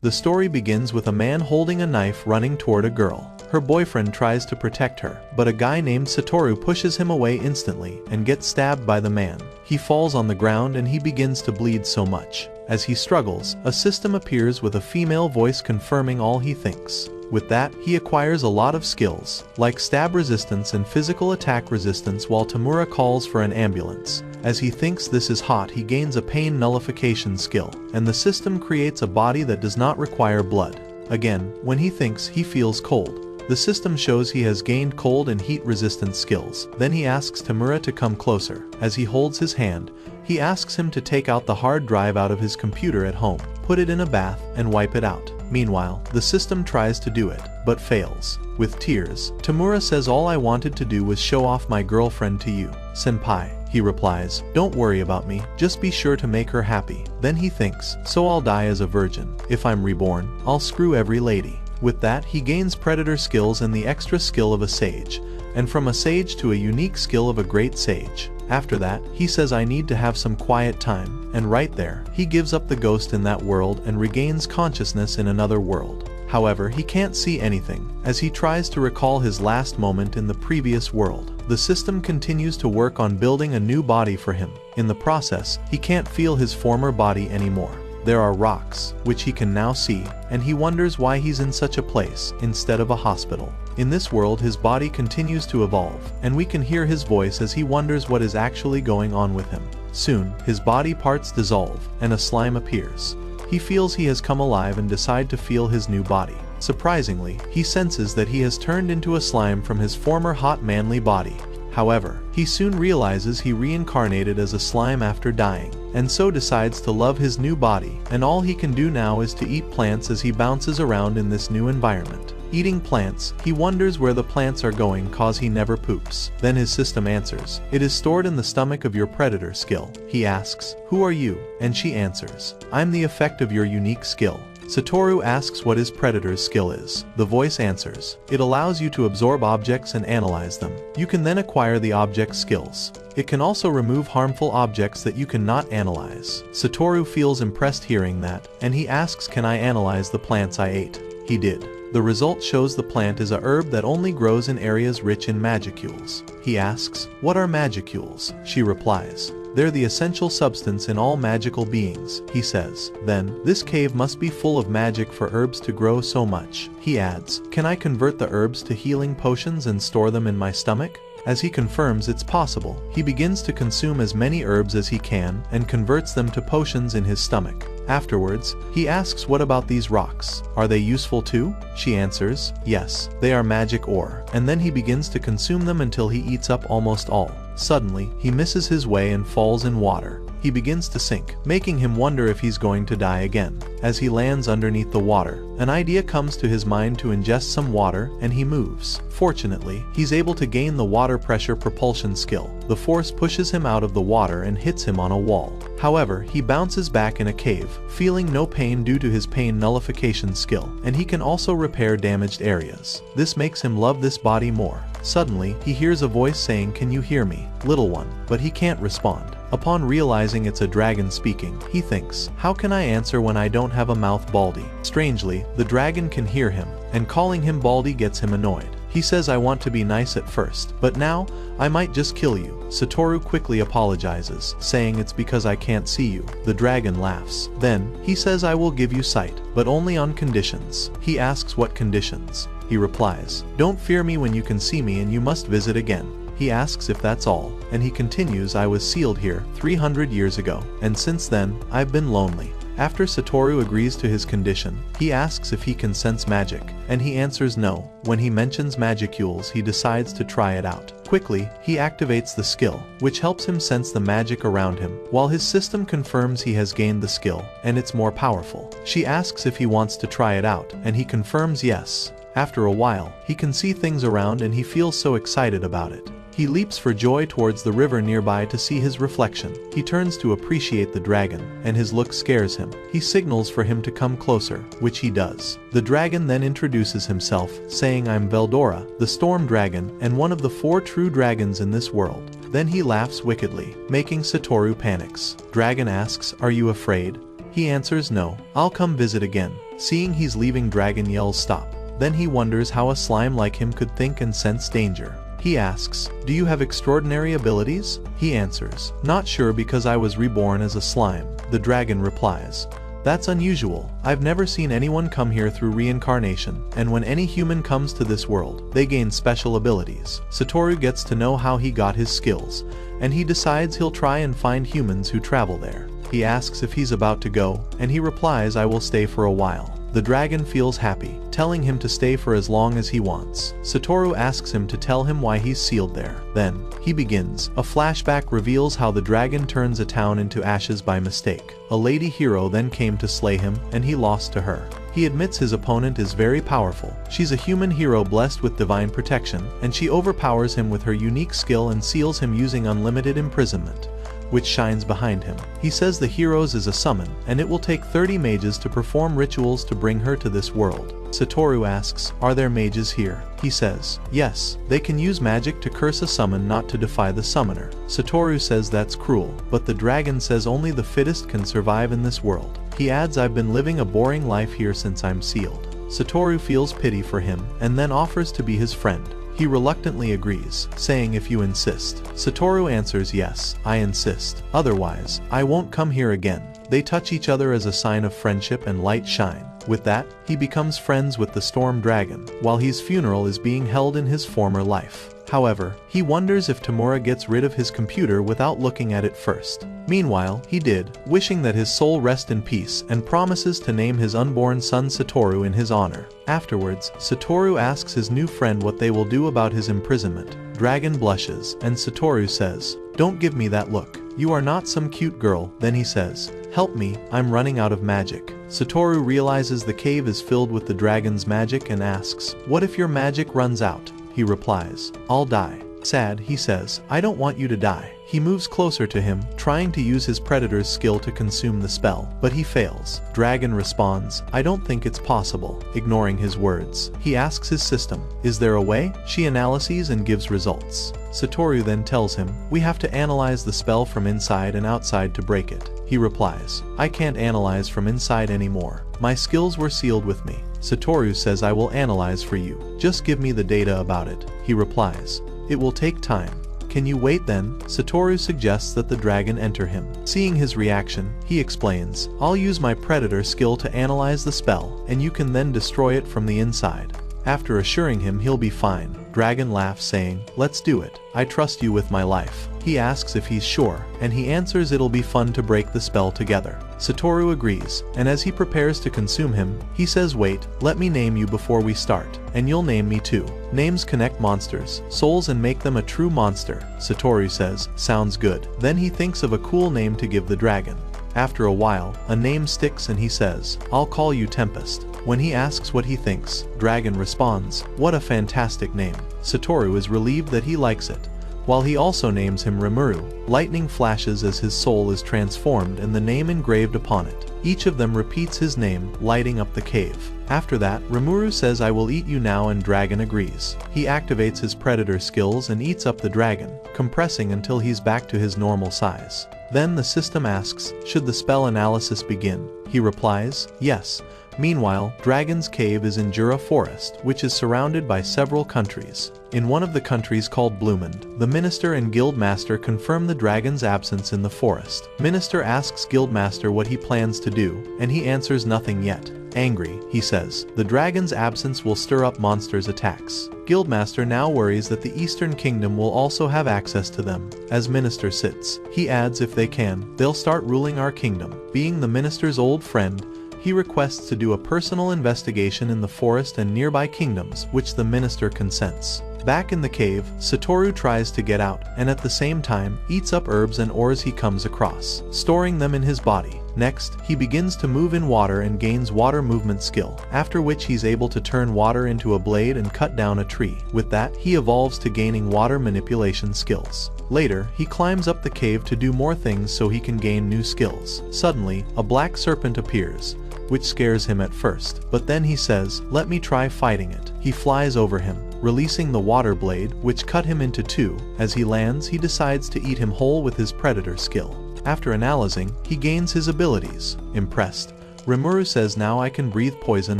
The story begins with a man holding a knife running toward a girl. Her boyfriend tries to protect her, but a guy named Satoru pushes him away instantly and gets stabbed by the man. He falls on the ground and he begins to bleed so much. As he struggles, a system appears with a female voice confirming all he thinks. With that, he acquires a lot of skills, like stab resistance and physical attack resistance, while Tamura calls for an ambulance. As he thinks this is hot, he gains a pain nullification skill, and the system creates a body that does not require blood. Again, when he thinks, he feels cold. The system shows he has gained cold and heat resistance skills. Then he asks Tamura to come closer. As he holds his hand, he asks him to take out the hard drive out of his computer at home, put it in a bath, and wipe it out. Meanwhile, the system tries to do it, but fails. With tears, Tamura says, "All I wanted to do was show off my girlfriend to you, senpai." He replies, "Don't worry about me, just be sure to make her happy." Then he thinks, "So I'll die as a virgin. If I'm reborn, I'll screw every lady." With that, he gains predator skills and the extra skill of a sage, and from a sage to a unique skill of a great sage. After that, he says, "I need to have some quiet time," and right there, he gives up the ghost in that world and regains consciousness in another world. However, he can't see anything, as he tries to recall his last moment in the previous world. The system continues to work on building a new body for him. In the process, he can't feel his former body anymore. There are rocks, which he can now see, and he wonders why he's in such a place, instead of a hospital. In this world, his body continues to evolve, and we can hear his voice as he wonders what is actually going on with him. Soon, his body parts dissolve, and a slime appears. He feels he has come alive and decides to feel his new body. Surprisingly, he senses that he has turned into a slime from his former hot manly body. However, he soon realizes he reincarnated as a slime after dying, and so decides to love his new body, and all he can do now is to eat plants as he bounces around in this new environment. Eating plants, he wonders where the plants are going cause he never poops. Then his system answers, "It is stored in the stomach of your predator skill." He asks, "Who are you?" And she answers, "I'm the effect of your unique skill." Satoru asks what his predator's skill is. The voice answers, "It allows you to absorb objects and analyze them. You can then acquire the object's skills. It can also remove harmful objects that you cannot analyze." Satoru feels impressed hearing that, and he asks, "Can I analyze the plants I ate?" He did. The result shows the plant is a herb that only grows in areas rich in magicules. He asks, "What are magicules?" She replies, "They're the essential substance in all magical beings," he says. Then, "This cave must be full of magic for herbs to grow so much." He adds, "Can I convert the herbs to healing potions and store them in my stomach?" As he confirms it's possible, he begins to consume as many herbs as he can and converts them to potions in his stomach. Afterwards, he asks, "What about these rocks? Are they useful too?" She answers, "Yes, they are magic ore," and then he begins to consume them until he eats up almost all. Suddenly, he misses his way and falls in water. He begins to sink, making him wonder if he's going to die again. As he lands underneath the water, an idea comes to his mind to ingest some water, and he moves. Fortunately, he's able to gain the water pressure propulsion skill. The force pushes him out of the water and hits him on a wall. However, he bounces back in a cave, feeling no pain due to his pain nullification skill, and he can also repair damaged areas. This makes him love this body more. Suddenly, he hears a voice saying, "Can you hear me, little one?" But he can't respond. Upon realizing it's a dragon speaking, he thinks, "How can I answer when I don't have a mouth, Baldy?" Strangely, the dragon can hear him, and calling him Baldy gets him annoyed. He says, "I want to be nice at first, but now, I might just kill you." Satoru quickly apologizes, saying, "It's because I can't see you." The dragon laughs. Then, he says, "I will give you sight, but only on conditions." He asks what conditions. He replies, "Don't fear me when you can see me, and you must visit again." He asks if that's all, and he continues, "I was sealed here 300 years ago, and since then, I've been lonely." After Satoru agrees to his condition, he asks if he can sense magic, and he answers no. When he mentions magicules, he decides to try it out. Quickly, he activates the skill, which helps him sense the magic around him, while his system confirms he has gained the skill, and it's more powerful. She asks if he wants to try it out, and he confirms yes. After a while, he can see things around and he feels so excited about it. He leaps for joy towards the river nearby to see his reflection. He turns to appreciate the dragon, and his look scares him. He signals for him to come closer, which he does. The dragon then introduces himself, saying, "I'm Veldora, the storm dragon, and one of the 4 true dragons in this world." Then he laughs wickedly, making Satoru panics. Dragon asks, "Are you afraid?" He answers, "No, I'll come visit again." Seeing he's leaving, Dragon yells stop. Then he wonders how a slime like him could think and sense danger. He asks, "Do you have extraordinary abilities?" He answers, "Not sure because I was reborn as a slime." The dragon replies, "That's unusual. I've never seen anyone come here through reincarnation, and when any human comes to this world, they gain special abilities." Satoru gets to know how he got his skills, and he decides he'll try and find humans who travel there. He asks if he's about to go, and he replies, "I will stay for a while." The dragon feels happy, telling him to stay for as long as he wants. Satoru asks him to tell him why he's sealed there. Then, he begins. A flashback reveals how the dragon turns a town into ashes by mistake. A lady hero then came to slay him, and he lost to her. He admits his opponent is very powerful. She's a human hero blessed with divine protection, and she overpowers him with her unique skill and seals him using unlimited imprisonment, which shines behind him. He says the hero's is a summon, and it will take 30 mages to perform rituals to bring her to this world. Satoru asks, "Are there mages here?" He says, "Yes, they can use magic to curse a summon not to defy the summoner." Satoru says that's cruel, but the dragon says only the fittest can survive in this world. He adds, "I've been living a boring life here since I'm sealed." Satoru feels pity for him, and then offers to be his friend. He reluctantly agrees, saying, "If you insist." Satoru answers, "Yes, I insist. Otherwise, I won't come here again." They touch each other as a sign of friendship and light shine. With that, he becomes friends with the storm dragon, while his funeral is being held in his former life. However, he wonders if Tamura gets rid of his computer without looking at it first. Meanwhile, he did, wishing that his soul rest in peace, and promises to name his unborn son Satoru in his honor. Afterwards, Satoru asks his new friend what they will do about his imprisonment. Dragon blushes, and Satoru says, "Don't give me that look. You are not some cute girl." Then he says, "Help me, I'm running out of magic." Satoru realizes the cave is filled with the dragon's magic and asks, "What if your magic runs out?" He replies, "I'll die." Sad, he says, "I don't want you to die." He moves closer to him, trying to use his predator's skill to consume the spell, but he fails. Dragon responds, "I don't think it's possible," ignoring his words. He asks his system, "Is there a way?" She analyzes and gives results. Satoru then tells him, "We have to analyze the spell from inside and outside to break it." He replies, "I can't analyze from inside anymore. My skills were sealed with me." Satoru says, "I will analyze for you. Just give me the data about it." He replies, "It will take time. Can you wait then?" Satoru suggests that the dragon enter him. Seeing his reaction, he explains, "I'll use my predator skill to analyze the spell, and you can then destroy it from the inside." After assuring him he'll be fine, Dragon laughs, saying, "Let's do it. I trust you with my life." He asks if he's sure, and he answers it'll be fun to break the spell together. Satoru agrees, and as he prepares to consume him, he says, "Wait, let me name you before we start, and you'll name me too." Names connect monsters, souls, and make them a true monster. Satoru says, "Sounds good." Then he thinks of a cool name to give the dragon. After a while, a name sticks and he says, "I'll call you Tempest." When he asks what he thinks, Dragon responds, "What a fantastic name." Satoru is relieved that he likes it, while he also names him Rimuru. Lightning flashes as his soul is transformed and the name engraved upon it. Each of them repeats his name, lighting up the cave. After that, Rimuru says, "I will eat you now," and Dragon agrees. He activates his predator skills and eats up the dragon, compressing until he's back to his normal size. Then the system asks, should the spell analysis begin? He replies, "Yes." Meanwhile, Dragon's Cave is in Jura Forest, which is surrounded by several countries. In one of the countries called Bloomond, the minister and guildmaster confirm the dragon's absence in the forest. Minister asks guildmaster what he plans to do, and he answers nothing yet. Angry, he says, the dragon's absence will stir up monsters' attacks. Guildmaster now worries that the Eastern Kingdom will also have access to them. As Minister sits, he adds if they can, they'll start ruling our kingdom. Being the minister's old friend, he requests to do a personal investigation in the forest and nearby kingdoms, which the minister consents. Back in the cave, Satoru tries to get out, and at the same time, eats up herbs and ores he comes across, storing them in his body. Next, he begins to move in water and gains water movement skill, after which he's able to turn water into a blade and cut down a tree. With that, he evolves to gaining water manipulation skills. Later, he climbs up the cave to do more things so he can gain new skills. Suddenly, a black serpent appears, which scares him at first, but then he says, "Let me try fighting it." He flies over him, releasing the water blade, which cut him into two. As he lands, he decides to eat him whole with his predator skill. After analyzing, he gains his abilities. Impressed, Rimuru says now I can breathe poison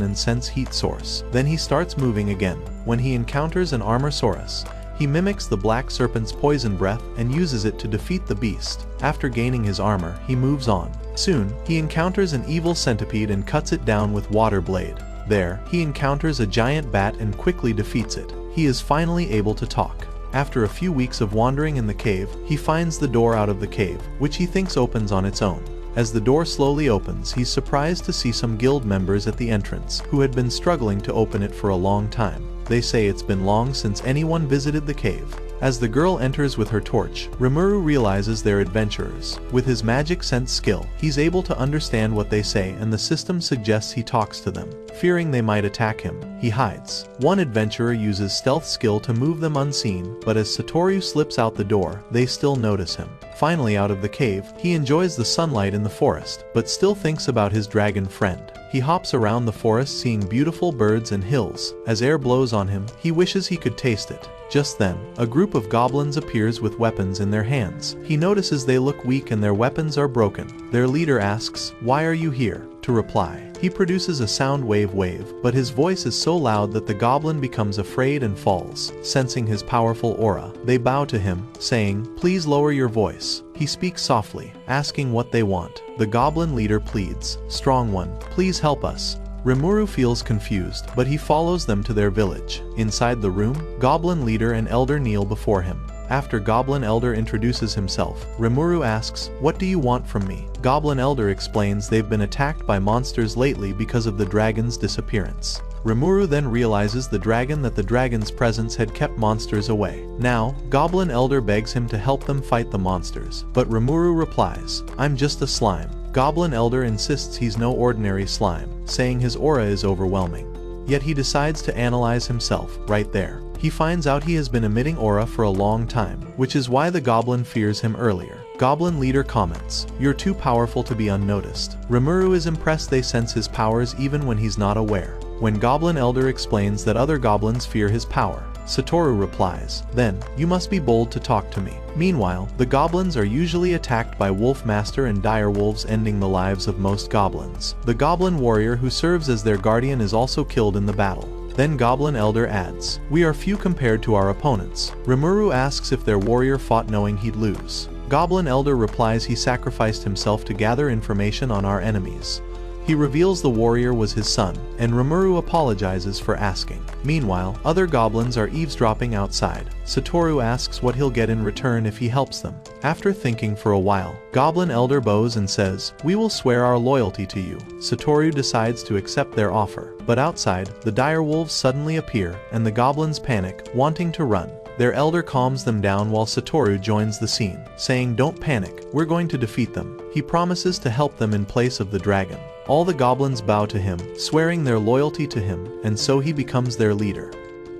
and sense heat source. Then he starts moving again. When he encounters an Armorsaurus, he mimics the black serpent's poison breath and uses it to defeat the beast. After gaining his armor, he moves on. Soon, he encounters an evil centipede and cuts it down with water blade. There, he encounters a giant bat and quickly defeats it. He is finally able to talk. After a few weeks of wandering in the cave, he finds the door out of the cave, which he thinks opens on its own. As the door slowly opens, he's surprised to see some guild members at the entrance, who had been struggling to open it for a long time. They say it's been long since anyone visited the cave. As the girl enters with her torch, Rimuru realizes they're adventurers. With his magic sense skill, he's able to understand what they say and the system suggests he talks to them. Fearing they might attack him, he hides. One adventurer uses stealth skill to move them unseen, but as Satoru slips out the door, they still notice him. Finally out of the cave, he enjoys the sunlight in the forest, but still thinks about his dragon friend. He hops around the forest seeing beautiful birds and hills. As air blows on him, he wishes he could taste it. Just then, a group of goblins appears with weapons in their hands. He notices they look weak and their weapons are broken. Their leader asks, "Why are you here?" To reply, he produces a sound wave, but his voice is so loud that the goblin becomes afraid and falls. Sensing his powerful aura, they bow to him, saying, "Please lower your voice." He speaks softly, asking what they want. The goblin leader pleads, "Strong one, please help us." Rimuru feels confused, but he follows them to their village. Inside the room, Goblin Leader and Elder kneel before him. After Goblin Elder introduces himself, Rimuru asks, "What do you want from me?" Goblin Elder explains they've been attacked by monsters lately because of the dragon's disappearance. Rimuru then realizes that the dragon's presence had kept monsters away. Now, Goblin Elder begs him to help them fight the monsters, but Rimuru replies, "I'm just a slime." Goblin Elder insists he's no ordinary slime, saying his aura is overwhelming. Yet he decides to analyze himself, right there. He finds out he has been emitting aura for a long time, which is why the goblin fears him earlier. Goblin Leader comments, "You're too powerful to be unnoticed." Rimuru is impressed they sense his powers even when he's not aware. When Goblin Elder explains that other goblins fear his power, Satoru replies, "Then, you must be bold to talk to me." Meanwhile, the goblins are usually attacked by Wolf Master and direwolves, ending the lives of most goblins. The goblin warrior who serves as their guardian is also killed in the battle. Then Goblin Elder adds, "We are few compared to our opponents." Rimuru asks if their warrior fought knowing he'd lose. Goblin Elder replies he sacrificed himself to gather information on our enemies. He reveals the warrior was his son, and Rimuru apologizes for asking. Meanwhile, other goblins are eavesdropping outside. Satoru asks what he'll get in return if he helps them. After thinking for a while, Goblin Elder bows and says, "We will swear our loyalty to you." Satoru decides to accept their offer. But outside, the direwolves suddenly appear, and the goblins panic, wanting to run. Their elder calms them down while Satoru joins the scene, saying, "Don't panic, we're going to defeat them." He promises to help them in place of the dragon. All the goblins bow to him, swearing their loyalty to him, and so he becomes their leader.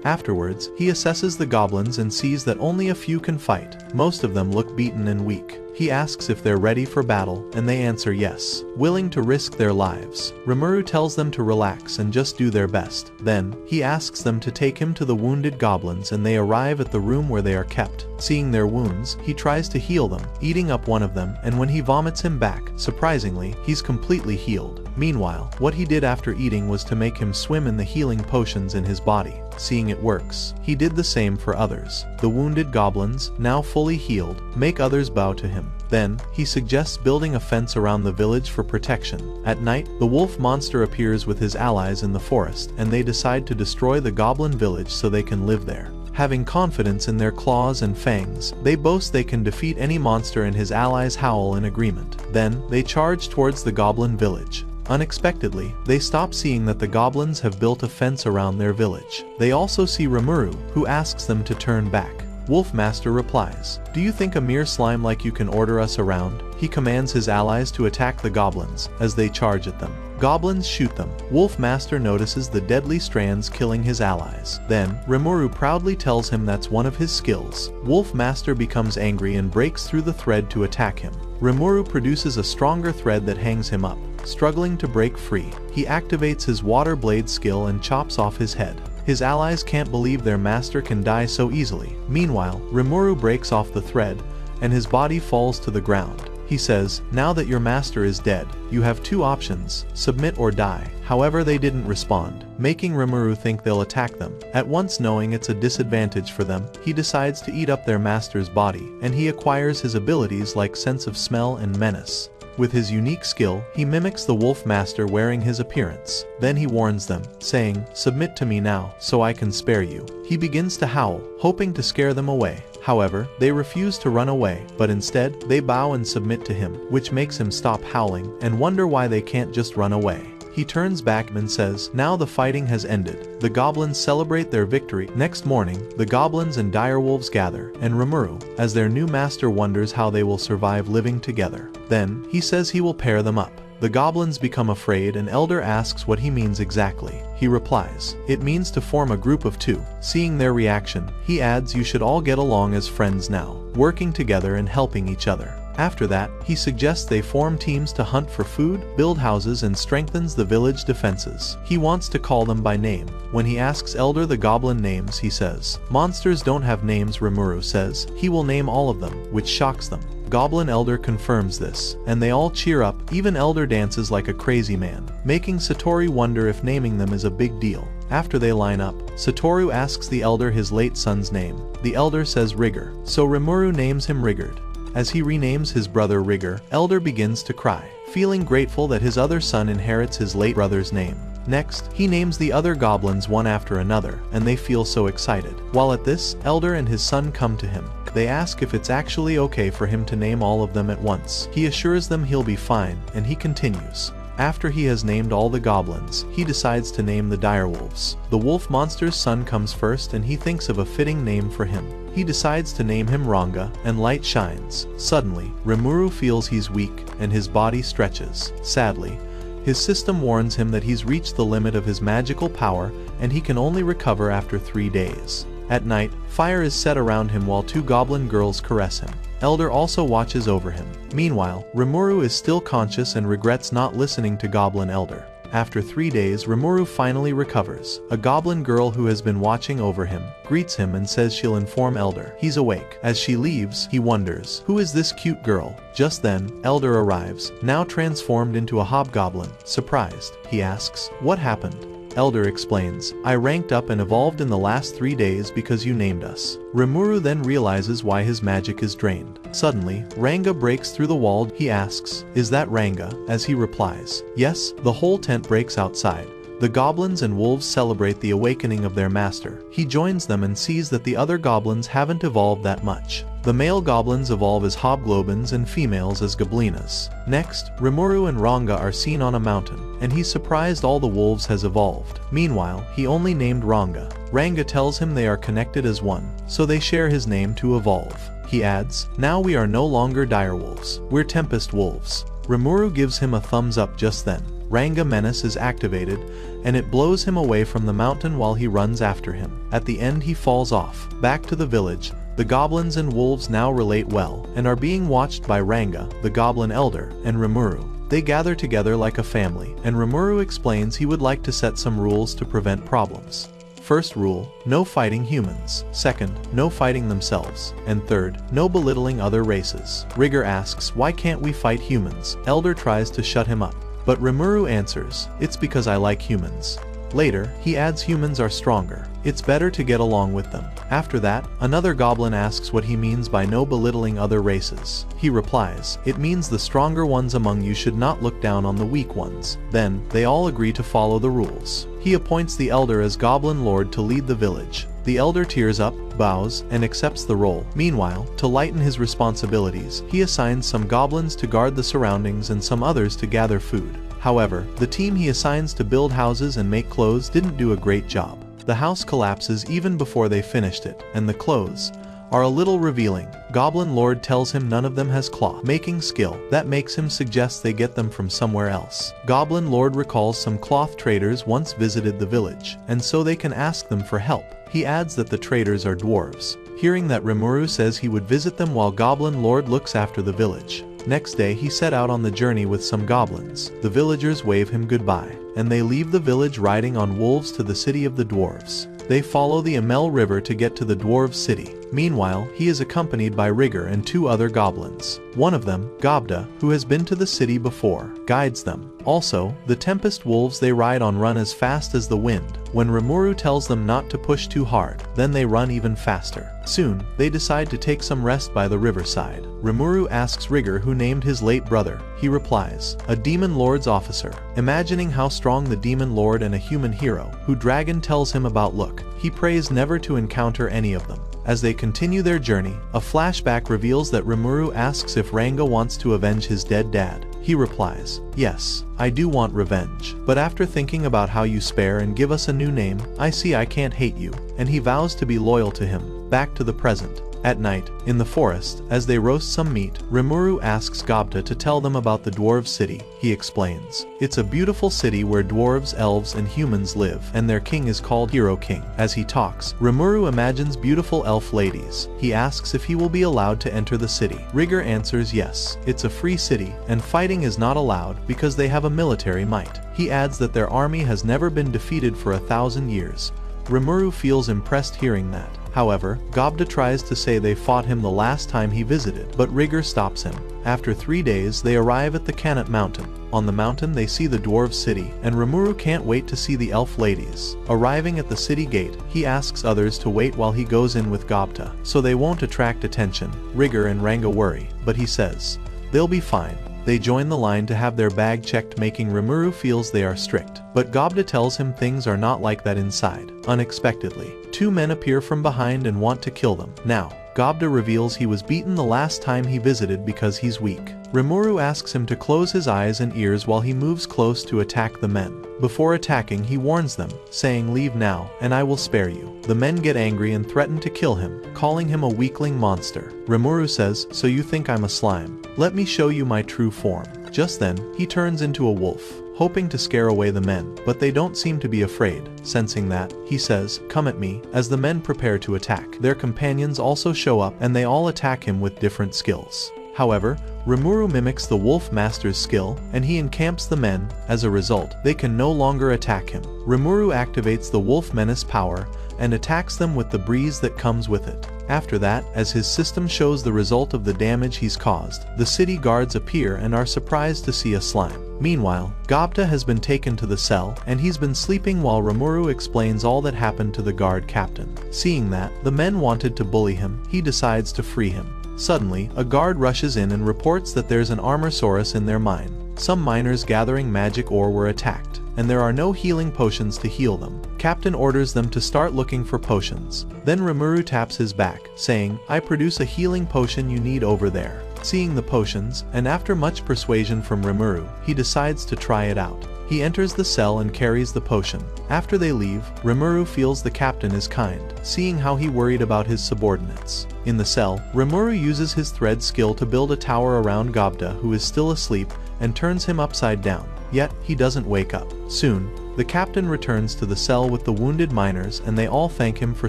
Afterwards, he assesses the goblins and sees that only a few can fight. Most of them look beaten and weak. He asks if they're ready for battle, and they answer yes, willing to risk their lives. Rimuru tells them to relax and just do their best. Then, he asks them to take him to the wounded goblins, and they arrive at the room where they are kept. Seeing their wounds, he tries to heal them, eating up one of them, and when he vomits him back, surprisingly, he's completely healed. Meanwhile, what he did after eating was to make him swim in the healing potions in his body. Seeing it works, he did the same for others. The wounded goblins, now fully healed, make others bow to him. Then, he suggests building a fence around the village for protection. At night, the wolf monster appears with his allies in the forest, and they decide to destroy the goblin village so they can live there. Having confidence in their claws and fangs, they boast they can defeat any monster, and his allies howl in agreement. Then, they charge towards the goblin village. Unexpectedly, they stop seeing that the goblins have built a fence around their village. They also see Rimuru, who asks them to turn back. Wolfmaster replies, "Do you think a mere slime like you can order us around?" He commands his allies to attack the goblins, as they charge at them. Goblins shoot them. Wolfmaster notices the deadly strands killing his allies. Then, Rimuru proudly tells him that's one of his skills. Wolfmaster becomes angry and breaks through the thread to attack him. Rimuru produces a stronger thread that hangs him up. Struggling to break free, he activates his water blade skill and chops off his head. His allies can't believe their master can die so easily. Meanwhile, Rimuru breaks off the thread, and his body falls to the ground. He says, now that your master is dead, you have two options, submit or die. However, they didn't respond, making Rimuru think they'll attack them. At once knowing it's a disadvantage for them, he decides to eat up their master's body, and he acquires his abilities like sense of smell and menace. With his unique skill, he mimics the wolf master wearing his appearance. Then he warns them, saying, submit to me now, so I can spare you. He begins to howl, hoping to scare them away. However, they refuse to run away, but instead, they bow and submit to him, which makes him stop howling, and wonder why they can't just run away. He turns back and says, now the fighting has ended. The goblins celebrate their victory. Next morning, the goblins and direwolves gather, and Rimuru, as their new master, wonders how they will survive living together. Then, he says he will pair them up. The goblins become afraid and Elder asks what he means exactly. He replies, it means to form a group of two. Seeing their reaction, he adds you should all get along as friends now, working together and helping each other. After that, he suggests they form teams to hunt for food, build houses and strengthens the village defenses. He wants to call them by name. When he asks Elder the goblin names, he says, monsters don't have names. Rimuru says, he will name all of them, which shocks them. Goblin Elder confirms this, and they all cheer up. Even Elder dances like a crazy man, making Satoru wonder if naming them is a big deal. After they line up, Satoru asks the Elder his late son's name. The Elder says Rigger, so Rimuru names him Riggard. As he renames his brother Rigger, Elder begins to cry, feeling grateful that his other son inherits his late brother's name. Next, he names the other goblins one after another, and they feel so excited. While at this, Elder and his son come to him. They ask if it's actually okay for him to name all of them at once. He assures them he'll be fine, and he continues. After he has named all the goblins, he decides to name the direwolves. The wolf monster's son comes first and he thinks of a fitting name for him. He decides to name him Ranga, and light shines. Suddenly, Rimuru feels he's weak, and his body stretches. Sadly, his system warns him that he's reached the limit of his magical power, and he can only recover after 3 days. At night, fire is set around him while 2 goblin girls caress him. Elder also watches over him. Meanwhile, Rimuru is still conscious and regrets not listening to Goblin Elder. After 3 days, Rimuru finally recovers. A goblin girl who has been watching over him greets him and says she'll inform Elder he's awake. As she leaves, he wonders, who is this cute girl? Just then, Elder arrives, now transformed into a hobgoblin. Surprised, he asks, what happened? Elder explains, I ranked up and evolved in the last 3 days because you named us. Rimuru then realizes why his magic is drained. Suddenly, Ranga breaks through the wall. He asks, is that Ranga? As he replies, yes. The whole tent breaks outside. The goblins and wolves celebrate the awakening of their master. He joins them and sees that the other goblins haven't evolved that much. The male goblins evolve as hobgoblins and females as goblinas. Next, Rimuru and Ranga are seen on a mountain, and he's surprised all the wolves has evolved. Meanwhile, he only named Ranga. Ranga tells him they are connected as one, so they share his name to evolve. He adds, now we are no longer direwolves, we're tempest wolves. Rimuru gives him a thumbs up just then. Ranga Menace is activated, and it blows him away from the mountain while he runs after him. At the end he falls off. Back to the village, the goblins and wolves now relate well, and are being watched by Ranga, the Goblin Elder, and Rimuru. They gather together like a family, and Rimuru explains he would like to set some rules to prevent problems. First rule, no fighting humans. Second, no fighting themselves. And third, no belittling other races. Rigger asks, why can't we fight humans? Elder tries to shut him up. But Rimuru answers, it's because I like humans. Later, he adds humans are stronger. It's better to get along with them. After that, another goblin asks what he means by no belittling other races. He replies, it means the stronger ones among you should not look down on the weak ones. Then, they all agree to follow the rules. He appoints the Elder as Goblin Lord to lead the village. The Elder tears up, bows, and accepts the role. Meanwhile, to lighten his responsibilities, he assigns some goblins to guard the surroundings and some others to gather food. However, the team he assigns to build houses and make clothes didn't do a great job. The house collapses even before they finished it, and the clothes are a little revealing. Goblin Lord tells him none of them has cloth making skill. That makes him suggest they get them from somewhere else. Goblin Lord recalls some cloth traders once visited the village, and so they can ask them for help. He adds that the traders are dwarves. Hearing that, Rimuru says he would visit them while Goblin Lord looks after the village. Next day he set out on the journey with some goblins. The villagers wave him goodbye, and they leave the village riding on wolves to the city of the dwarves. They follow the Amel River to get to the dwarves' city. Meanwhile, he is accompanied by Rigger and 2 other goblins. One of them, Gobda, who has been to the city before, guides them. Also, the Tempest Wolves they ride on run as fast as the wind. When Rimuru tells them not to push too hard, then they run even faster. Soon, they decide to take some rest by the riverside. Rimuru asks Rigger who named his late brother. He replies, a Demon Lord's officer. Imagining how strong the Demon Lord and a human hero, who Dragon tells him about look, he prays never to encounter any of them. As they continue their journey, a flashback reveals that Rimuru asks if Ranga wants to avenge his dead dad. He replies, yes, I do want revenge. But after thinking about how you spare and give us a new name, I see I can't hate you. And he vows to be loyal to him. Back to the present. At night, in the forest, as they roast some meat, Rimuru asks Gobta to tell them about the dwarves' city. He explains, it's a beautiful city where dwarves, elves, and humans live, and their king is called Hero King. As he talks, Rimuru imagines beautiful elf ladies. He asks if he will be allowed to enter the city. Rigger answers yes, it's a free city, and fighting is not allowed because they have a military might. He adds that their army has never been defeated for 1,000 years. Rimuru feels impressed hearing that. However, Gobda tries to say they fought him the last time he visited, but Rigger stops him. After 3 days, they arrive at the Kanat mountain. On the mountain they see the dwarves' city, and Rimuru can't wait to see the elf ladies. Arriving at the city gate, he asks others to wait while he goes in with Gobta, so they won't attract attention. Rigger and Ranga worry, but he says, they'll be fine. They join the line to have their bag checked, making Rimuru feels they are strict. But Gobda tells him things are not like that inside. Unexpectedly, 2 men appear from behind and want to kill them. Now, Gobda reveals he was beaten the last time he visited because he's weak. Rimuru asks him to close his eyes and ears while he moves close to attack the men. Before attacking, he warns them, saying, leave now, and I will spare you. The men get angry and threaten to kill him, calling him a weakling monster. Rimuru says, so you think I'm a slime? Let me show you my true form. Just then, he turns into a wolf, hoping to scare away the men, but they don't seem to be afraid. Sensing that, he says, come at me, as the men prepare to attack. Their companions also show up, and they all attack him with different skills. However, Rimuru mimics the Wolf Master's skill, and he encamps the men. As a result, they can no longer attack him. Rimuru activates the Wolf Menace power, and attacks them with the breeze that comes with it. After that, as his system shows the result of the damage he's caused, the city guards appear and are surprised to see a slime. Meanwhile, Gobta has been taken to the cell, and he's been sleeping while Rimuru explains all that happened to the guard captain. Seeing that the men wanted to bully him, he decides to free him. Suddenly, a guard rushes in and reports that there's an Armorsaurus in their mine. Some miners gathering magic ore were attacked, and there are no healing potions to heal them. Captain orders them to start looking for potions. Then Rimuru taps his back, saying, I produce a healing potion you need over there. Seeing the potions, and after much persuasion from Rimuru, he decides to try it out. He enters the cell and carries the potion. After they leave, Rimuru feels the captain is kind, seeing how he worried about his subordinates. In the cell, Rimuru uses his thread skill to build a tower around Gobda, who is still asleep, and turns him upside down. Yet, he doesn't wake up. Soon, the captain returns to the cell with the wounded miners, and they all thank him for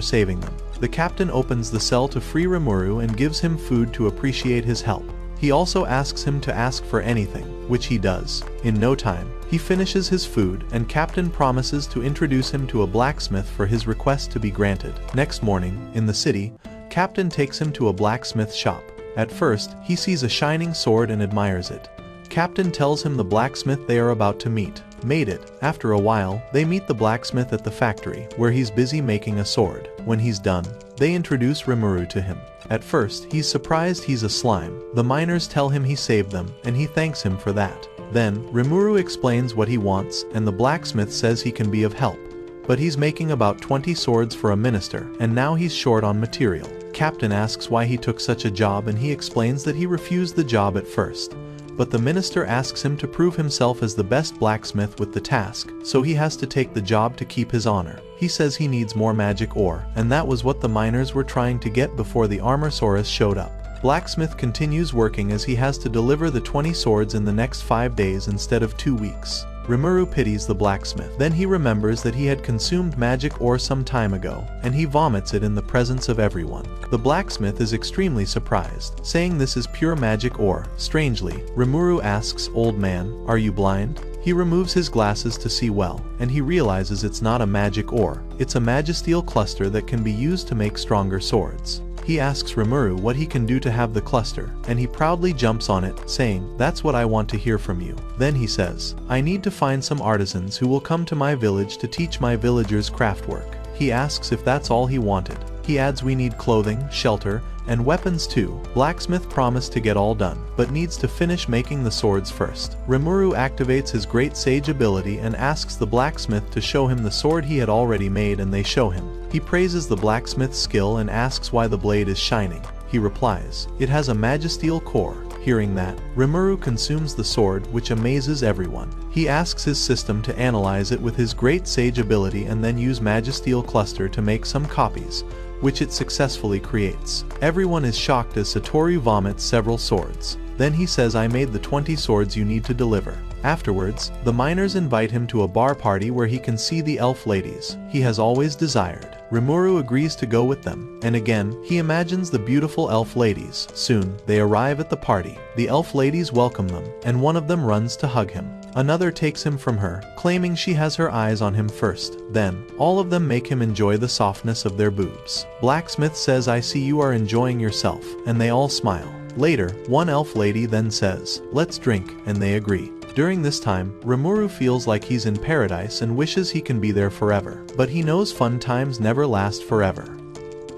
saving them. The captain opens the cell to free Rimuru and gives him food to appreciate his help. He also asks him to ask for anything, which he does. In no time, he finishes his food, and Captain promises to introduce him to a blacksmith for his request to be granted. Next morning, in the city, Captain takes him to a blacksmith shop. At first, he sees a shining sword and admires it. Captain tells him the blacksmith they are about to meet made it. After a while, they meet the blacksmith at the factory, where he's busy making a sword. When he's done, they introduce Rimuru to him. At first, he's surprised he's a slime. The miners tell him he saved them, and he thanks him for that. Then, Rimuru explains what he wants, and the blacksmith says he can be of help. But he's making about 20 swords for a minister, and now he's short on material. Captain asks why he took such a job, and he explains that he refused the job at first. But the minister asks him to prove himself as the best blacksmith with the task, so he has to take the job to keep his honor. He says he needs more magic ore, and that was what the miners were trying to get before the Armorsaurus showed up. Blacksmith continues working as he has to deliver the 20 swords in the next 5 days instead of 2 weeks. Rimuru pities the blacksmith. Then he remembers that he had consumed magic ore some time ago, and he vomits it in the presence of everyone. The blacksmith is extremely surprised, saying this is pure magic ore. Strangely, Rimuru asks, "Old man, are you blind?" He removes his glasses to see well, and he realizes it's not a magic ore, it's a magisteel cluster that can be used to make stronger swords. He asks Rimuru what he can do to have the cluster, and he proudly jumps on it, saying, "That's what I want to hear from you." Then he says, "I need to find some artisans who will come to my village to teach my villagers craft work." He asks if that's all he wanted. He adds we need clothing, shelter, and weapons too. Blacksmith promised to get all done, but needs to finish making the swords first. Rimuru activates his great sage ability and asks the blacksmith to show him the sword he had already made, and they show him. He praises the blacksmith's skill and asks why the blade is shining. He replies, "It has a magisteel core." Hearing that, Rimuru consumes the sword, which amazes everyone. He asks his system to analyze it with his great sage ability and then use magisteel cluster to make some copies, which it successfully creates. Everyone is shocked as Satoru vomits several swords. Then he says, "I made the 20 swords you need to deliver." Afterwards, the miners invite him to a bar party where he can see the elf ladies he has always desired. Rimuru agrees to go with them, and again, he imagines the beautiful elf ladies. Soon, they arrive at the party. The elf ladies welcome them, and one of them runs to hug him. Another takes him from her, claiming she has her eyes on him first. Then, all of them make him enjoy the softness of their boobs. Blacksmith says, "I see you are enjoying yourself," and they all smile. Later, one elf lady then says, "Let's drink," and they agree. During this time, Rimuru feels like he's in paradise and wishes he can be there forever. But he knows fun times never last forever.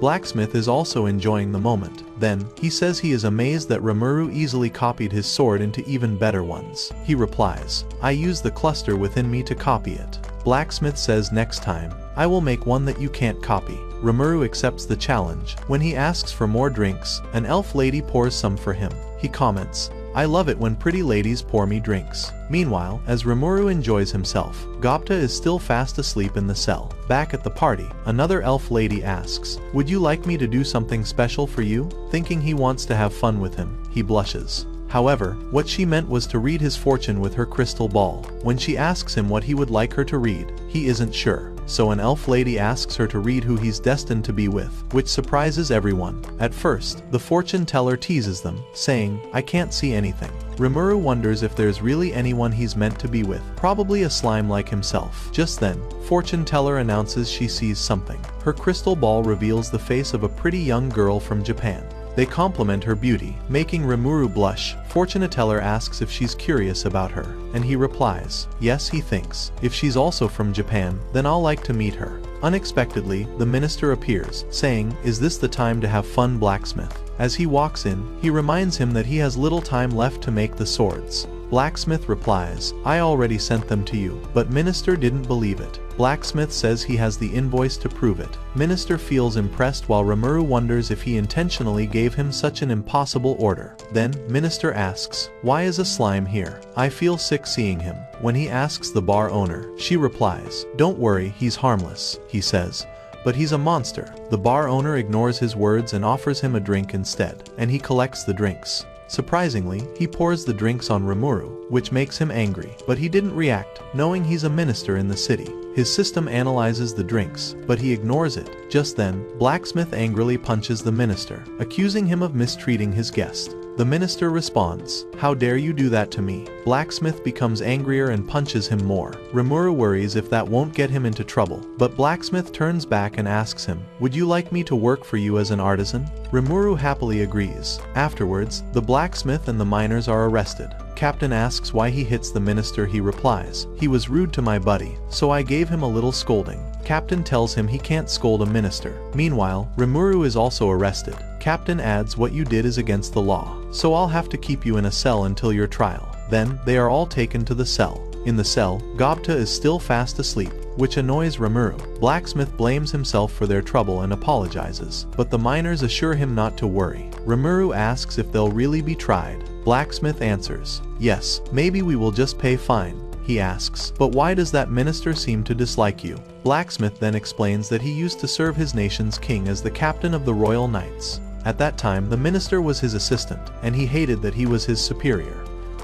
Blacksmith is also enjoying the moment. Then, he says he is amazed that Rimuru easily copied his sword into even better ones. He replies, "I use the cluster within me to copy it." Blacksmith says, "Next time, I will make one that you can't copy." Rimuru accepts the challenge. When he asks for more drinks, an elf lady pours some for him. He comments, "I love it when pretty ladies pour me drinks." Meanwhile, as Rimuru enjoys himself, Gobta is still fast asleep in the cell. Back at the party, another elf lady asks, "Would you like me to do something special for you?" Thinking he wants to have fun with him, he blushes. However, what she meant was to read his fortune with her crystal ball. When she asks him what he would like her to read, he isn't sure. So an elf lady asks her to read who he's destined to be with, which surprises everyone. At first, the fortune teller teases them, saying, "I can't see anything." Rimuru wonders if there's really anyone he's meant to be with, probably a slime like himself. Just then, fortune teller announces she sees something. Her crystal ball reveals the face of a pretty young girl from Japan. They compliment her beauty, making Rimuru blush. Fortune teller asks if she's curious about her, and he replies, "Yes," he thinks. "If she's also from Japan, then I'll like to meet her." Unexpectedly, the minister appears, saying, "Is this the time to have fun, blacksmith?" As he walks in, he reminds him that he has little time left to make the swords. Blacksmith replies, "I already sent them to you," but minister didn't believe it. Blacksmith says he has the invoice to prove it. Minister feels impressed while Rimuru wonders if he intentionally gave him such an impossible order. Then, minister asks, "Why is a slime here? I feel sick seeing him." When he asks the bar owner, she replies, "Don't worry, he's harmless," he says. "But he's a monster." The bar owner ignores his words and offers him a drink instead, and he collects the drinks. Surprisingly, he pours the drinks on Rimuru, which makes him angry, but he didn't react, knowing he's a minister in the city. His system analyzes the drinks, but he ignores it. Just then, Blacksmith angrily punches the minister, accusing him of mistreating his guest. The minister responds, "How dare you do that to me?" Blacksmith becomes angrier and punches him more. Rimuru worries if that won't get him into trouble, but Blacksmith turns back and asks him, "Would you like me to work for you as an artisan?" Rimuru happily agrees. Afterwards, the blacksmith and the miners are arrested. Captain asks why he hits the minister. He replies, "He was rude to my buddy, so I gave him a little scolding." Captain tells him he can't scold a minister. Meanwhile, Rimuru is also arrested. Captain adds, "What you did is against the law, so I'll have to keep you in a cell until your trial." Then, they are all taken to the cell. In the cell, Gobta is still fast asleep, which annoys Rimuru. Blacksmith blames himself for their trouble and apologizes, but the miners assure him not to worry. Rimuru asks if they'll really be tried. Blacksmith answers, "Yes, maybe we will just pay fine." He asks, "But why does that minister seem to dislike you?" Blacksmith then explains that he used to serve his nation's king as the captain of the Royal Knights. At that time, the minister was his assistant, and he hated that he was his superior.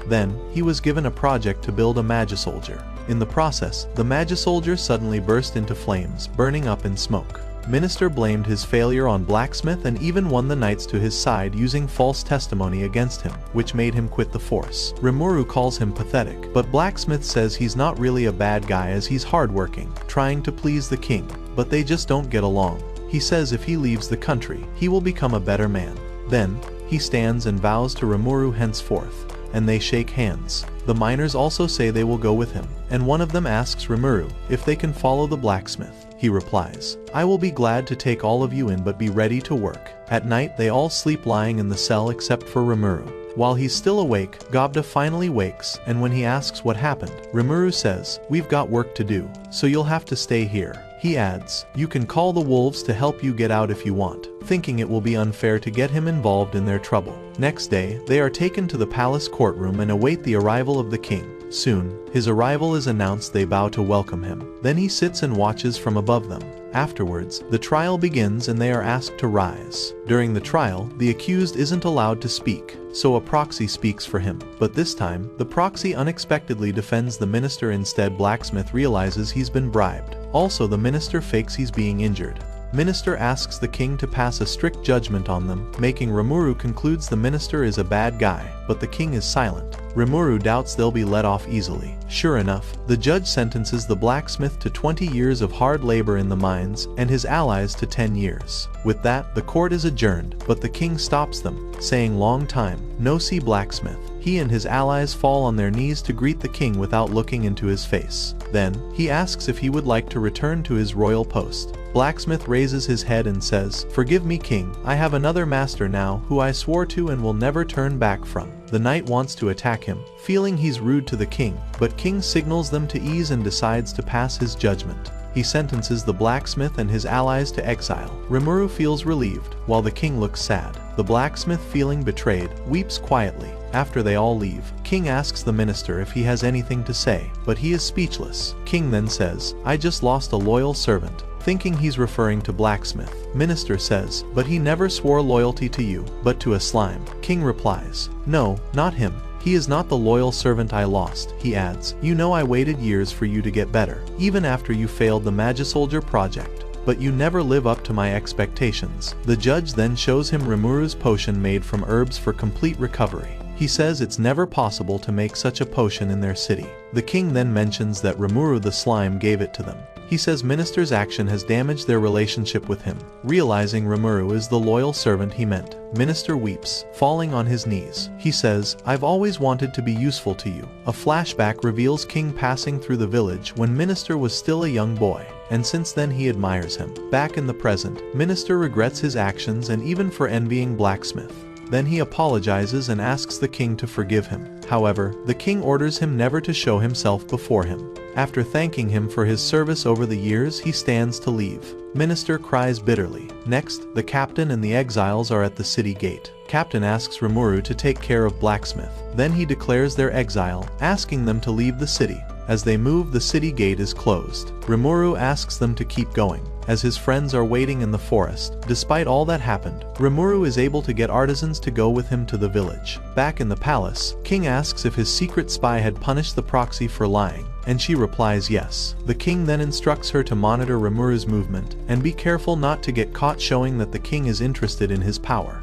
Then, he was given a project to build a Magisoldier. In the process, the Magisoldier suddenly burst into flames, burning up in smoke. Minister blamed his failure on Blacksmith and even won the knights to his side using false testimony against him, which made him quit the force. Rimuru calls him pathetic, but Blacksmith says he's not really a bad guy as he's hardworking, trying to please the king, but they just don't get along. He says if he leaves the country, he will become a better man. Then, he stands and vows to Rimuru henceforth, and they shake hands. The miners also say they will go with him, and one of them asks Rimuru if they can follow the blacksmith. He replies, I will be glad to take all of you in, but be ready to work. At night they all sleep lying in the cell except for Rimuru. While he's still awake, Gobda finally wakes, and when he asks what happened, Rimuru says, we've got work to do, so you'll have to stay here. He adds, you can call the wolves to help you get out if you want, thinking it will be unfair to get him involved in their trouble. Next day, they are taken to the palace courtroom and await the arrival of the king. Soon, his arrival is announced. They bow to welcome him. Then he sits and watches from above them. Afterwards, the trial begins and they are asked to rise. During the trial, the accused isn't allowed to speak, so a proxy speaks for him. But this time, the proxy unexpectedly defends the minister instead. Blacksmith realizes he's been bribed. Also, the minister fakes he's being injured. Minister asks the king to pass a strict judgment on them, making Rimuru concludes the minister is a bad guy, but the king is silent. Rimuru doubts they'll be let off easily. Sure enough, the judge sentences the blacksmith to 20 years of hard labor in the mines, and his allies to 10 years. With that, the court is adjourned, but the king stops them, saying long time, no see blacksmith. He and his allies fall on their knees to greet the king without looking into his face. Then, he asks if he would like to return to his royal post. Blacksmith raises his head and says, forgive me, king, I have another master now who I swore to and will never turn back from. The knight wants to attack him, feeling he's rude to the king, but king signals them to ease and decides to pass his judgment. He sentences the blacksmith and his allies to exile. Rimuru feels relieved, while the king looks sad. The blacksmith, feeling betrayed, weeps quietly. After they all leave, king asks the minister if he has anything to say, but he is speechless. King then says, I just lost a loyal servant, thinking he's referring to blacksmith. Minister says, but he never swore loyalty to you, but to a slime. King replies, no, not him. He is not the loyal servant I lost. He adds, you know I waited years for you to get better, even after you failed the Magisoldier project. But you never live up to my expectations. The judge then shows him Rimuru's potion made from herbs for complete recovery. He says it's never possible to make such a potion in their city. The king then mentions that Rimuru the slime gave it to them. He says minister's action has damaged their relationship with him. Realizing Rimuru is the loyal servant he meant, minister weeps, falling on his knees. He says, I've always wanted to be useful to you. A flashback reveals king passing through the village when minister was still a young boy, and since then he admires him. Back in the present, minister regrets his actions and even for envying blacksmith. Then he apologizes and asks the king to forgive him. However, the king orders him never to show himself before him. After thanking him for his service over the years, he stands to leave. Minister cries bitterly. Next, the captain and the exiles are at the city gate. Captain asks Rimuru to take care of blacksmith. Then he declares their exile, asking them to leave the city. As they move, the city gate is closed. Rimuru asks them to keep going, as his friends are waiting in the forest. Despite all that happened, Rimuru is able to get artisans to go with him to the village. Back in the palace, King asks if his secret spy had punished the proxy for lying, and she replies yes. The king then instructs her to monitor Rimuru's movement, and be careful not to get caught, showing that the king is interested in his power.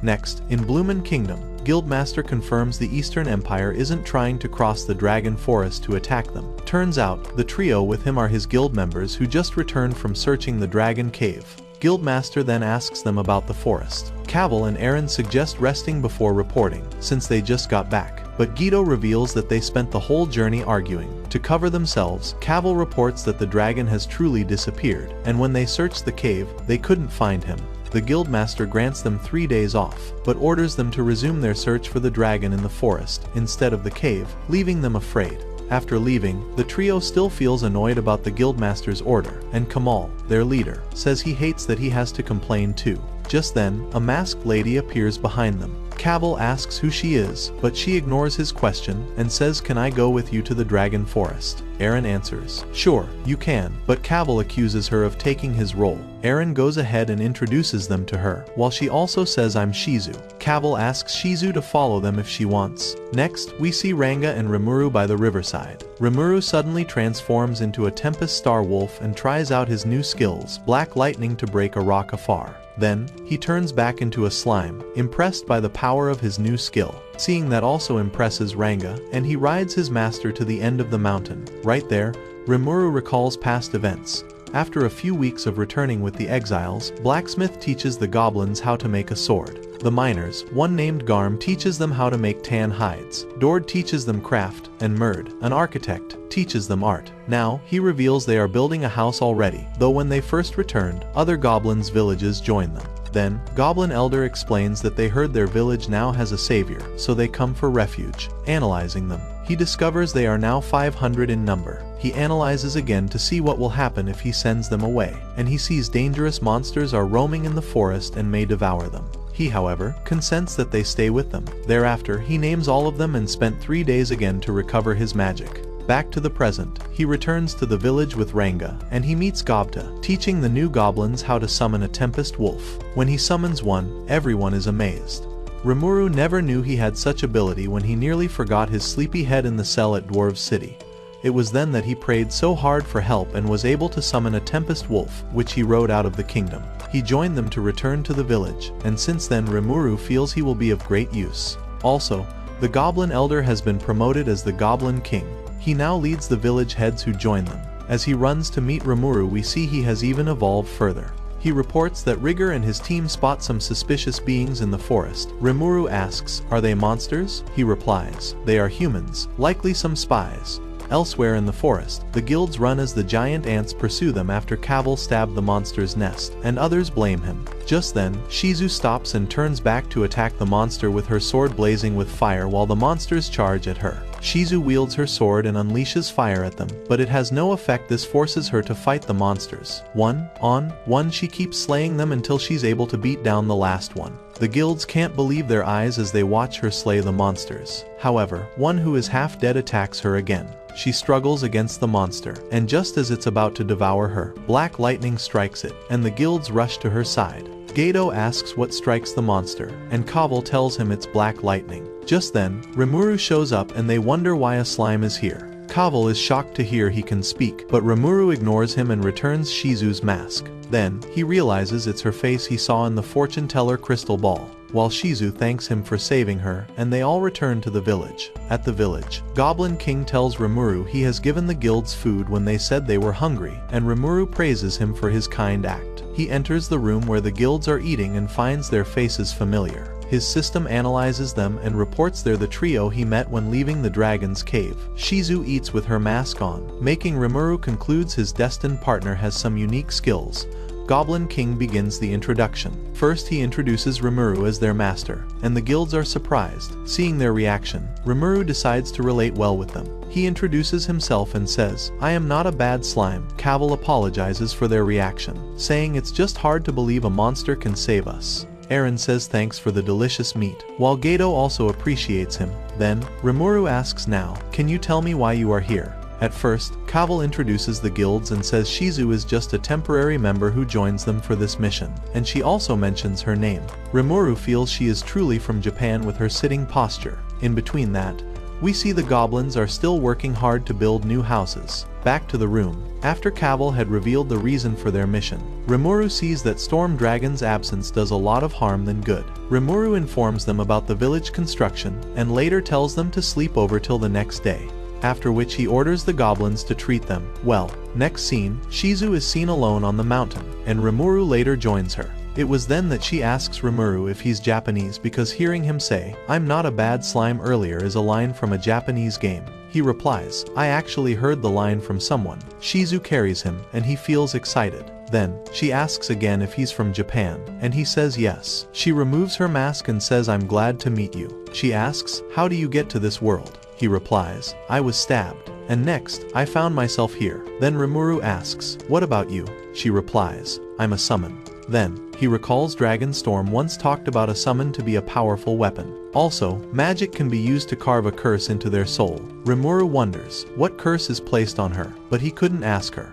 Next, in Bloomin Kingdom, Guildmaster confirms the Eastern Empire isn't trying to cross the Dragon Forest to attack them. Turns out, the trio with him are his guild members who just returned from searching the Dragon Cave. Guildmaster then asks them about the forest. Cavil and Aaron suggest resting before reporting, since they just got back. But Guido reveals that they spent the whole journey arguing. To cover themselves, Cavil reports that the dragon has truly disappeared, and when they searched the cave, they couldn't find him. The Guildmaster grants them 3 days off, but orders them to resume their search for the dragon in the forest, instead of the cave, leaving them afraid. After leaving, the trio still feels annoyed about the Guildmaster's order, and Kamal, their leader, says he hates that he has to complain too. Just then, a masked lady appears behind them. Cavil asks who she is, but she ignores his question and says, can I go with you to the Dragon Forest? Aaron answers, sure, you can, but Cavil accuses her of taking his role. Aaron goes ahead and introduces them to her, while she also says I'm Shizu. Cavil asks Shizu to follow them if she wants. Next, we see Ranga and Rimuru by the riverside. Rimuru suddenly transforms into a Tempest Star Wolf and tries out his new skills, Black Lightning, to break a rock afar. Then, he turns back into a slime, impressed by the power of his new skill. Seeing that also impresses Ranga, and he rides his master to the end of the mountain. Right there, Rimuru recalls past events. After a few weeks of returning with the exiles, Blacksmith teaches the goblins how to make a sword. The miners, one named Garm, teaches them how to make tan hides. Dord teaches them craft, and Murd, an architect, teaches them art. Now, he reveals they are building a house already, though when they first returned, other goblins' villages joined them. Then, Goblin Elder explains that they heard their village now has a savior, so they come for refuge. Analyzing them, he discovers they are now 500 in number. He analyzes again to see what will happen if he sends them away, and he sees dangerous monsters are roaming in the forest and may devour them. He, however, consents that they stay with them. Thereafter, he names all of them and spent 3 days again to recover his magic. Back to the present, he returns to the village with Ranga, and he meets Gobta, teaching the new goblins how to summon a Tempest Wolf. When he summons one, everyone is amazed. Rimuru never knew he had such ability when he nearly forgot his sleepy head in the cell at Dwarves City. It was then that he prayed so hard for help and was able to summon a Tempest Wolf, which he rode out of the kingdom. He joined them to return to the village, and since then Rimuru feels he will be of great use. Also, the Goblin Elder has been promoted as the Goblin King. He now leads the village heads who join them. As he runs to meet Rimuru, we see he has even evolved further. He reports that Rigger and his team spot some suspicious beings in the forest. Rimuru asks, "Are they monsters?" He replies, "They are humans, likely some spies." Elsewhere in the forest, the guilds run as the giant ants pursue them after Cavil stabbed the monster's nest, and others blame him. Just then, Shizu stops and turns back to attack the monster with her sword blazing with fire while the monsters charge at her. Shizu wields her sword and unleashes fire at them, but it has no effect. This forces her to fight the monsters. One on one, she keeps slaying them until she's able to beat down the last one. The guilds can't believe their eyes as they watch her slay the monsters. However, one who is half dead attacks her again. She struggles against the monster, and just as it's about to devour her, black lightning strikes it, and the guilds rush to her side. Gato asks what strikes the monster, and Cavil tells him it's black lightning. Just then, Rimuru shows up and they wonder why a slime is here. Cavil is shocked to hear he can speak, but Rimuru ignores him and returns Shizu's mask. Then, he realizes it's her face he saw in the fortune teller crystal ball. While Shizu thanks him for saving her, and they all return to the village. At the village, Goblin King tells Rimuru he has given the guilds food when they said they were hungry, and Rimuru praises him for his kind act. He enters the room where the guilds are eating and finds their faces familiar. His system analyzes them and reports they're the trio he met when leaving the dragon's cave. Shizu eats with her mask on, making Rimuru concludes his destined partner has some unique skills. Goblin King begins the introduction. First he introduces Rimuru as their master, and the guilds are surprised. Seeing their reaction, Rimuru decides to relate well with them. He introduces himself and says, "I am not a bad slime." Cavil apologizes for their reaction, saying it's just hard to believe a monster can save us. Aaron says thanks for the delicious meat, while Gato also appreciates him. Then, Rimuru asks now, "Can you tell me why you are here?" At first, Cavil introduces the guilds and says Shizu is just a temporary member who joins them for this mission, and she also mentions her name. Rimuru feels she is truly from Japan with her sitting posture. In between that, we see the goblins are still working hard to build new houses. Back to the room. After Cavil had revealed the reason for their mission, Rimuru sees that Storm Dragon's absence does a lot of harm than good. Rimuru informs them about the village construction, and later tells them to sleep over till the next day. After which he orders the goblins to treat them well. Next scene, Shizu is seen alone on the mountain, and Rimuru later joins her. It was then that she asks Rimuru if he's Japanese because hearing him say, "I'm not a bad slime" earlier is a line from a Japanese game. He replies, "I actually heard the line from someone." Shizu carries him, and he feels excited. Then, she asks again if he's from Japan, and he says yes. She removes her mask and says, "I'm glad to meet you." She asks, "How do you get to this world?" He replies, "I was stabbed. And next, I found myself here." Then Rimuru asks, "What about you?" She replies, "I'm a summon." Then, he recalls Dragonstorm once talked about a summon to be a powerful weapon. Also, magic can be used to carve a curse into their soul. Rimuru wonders what curse is placed on her, but he couldn't ask her.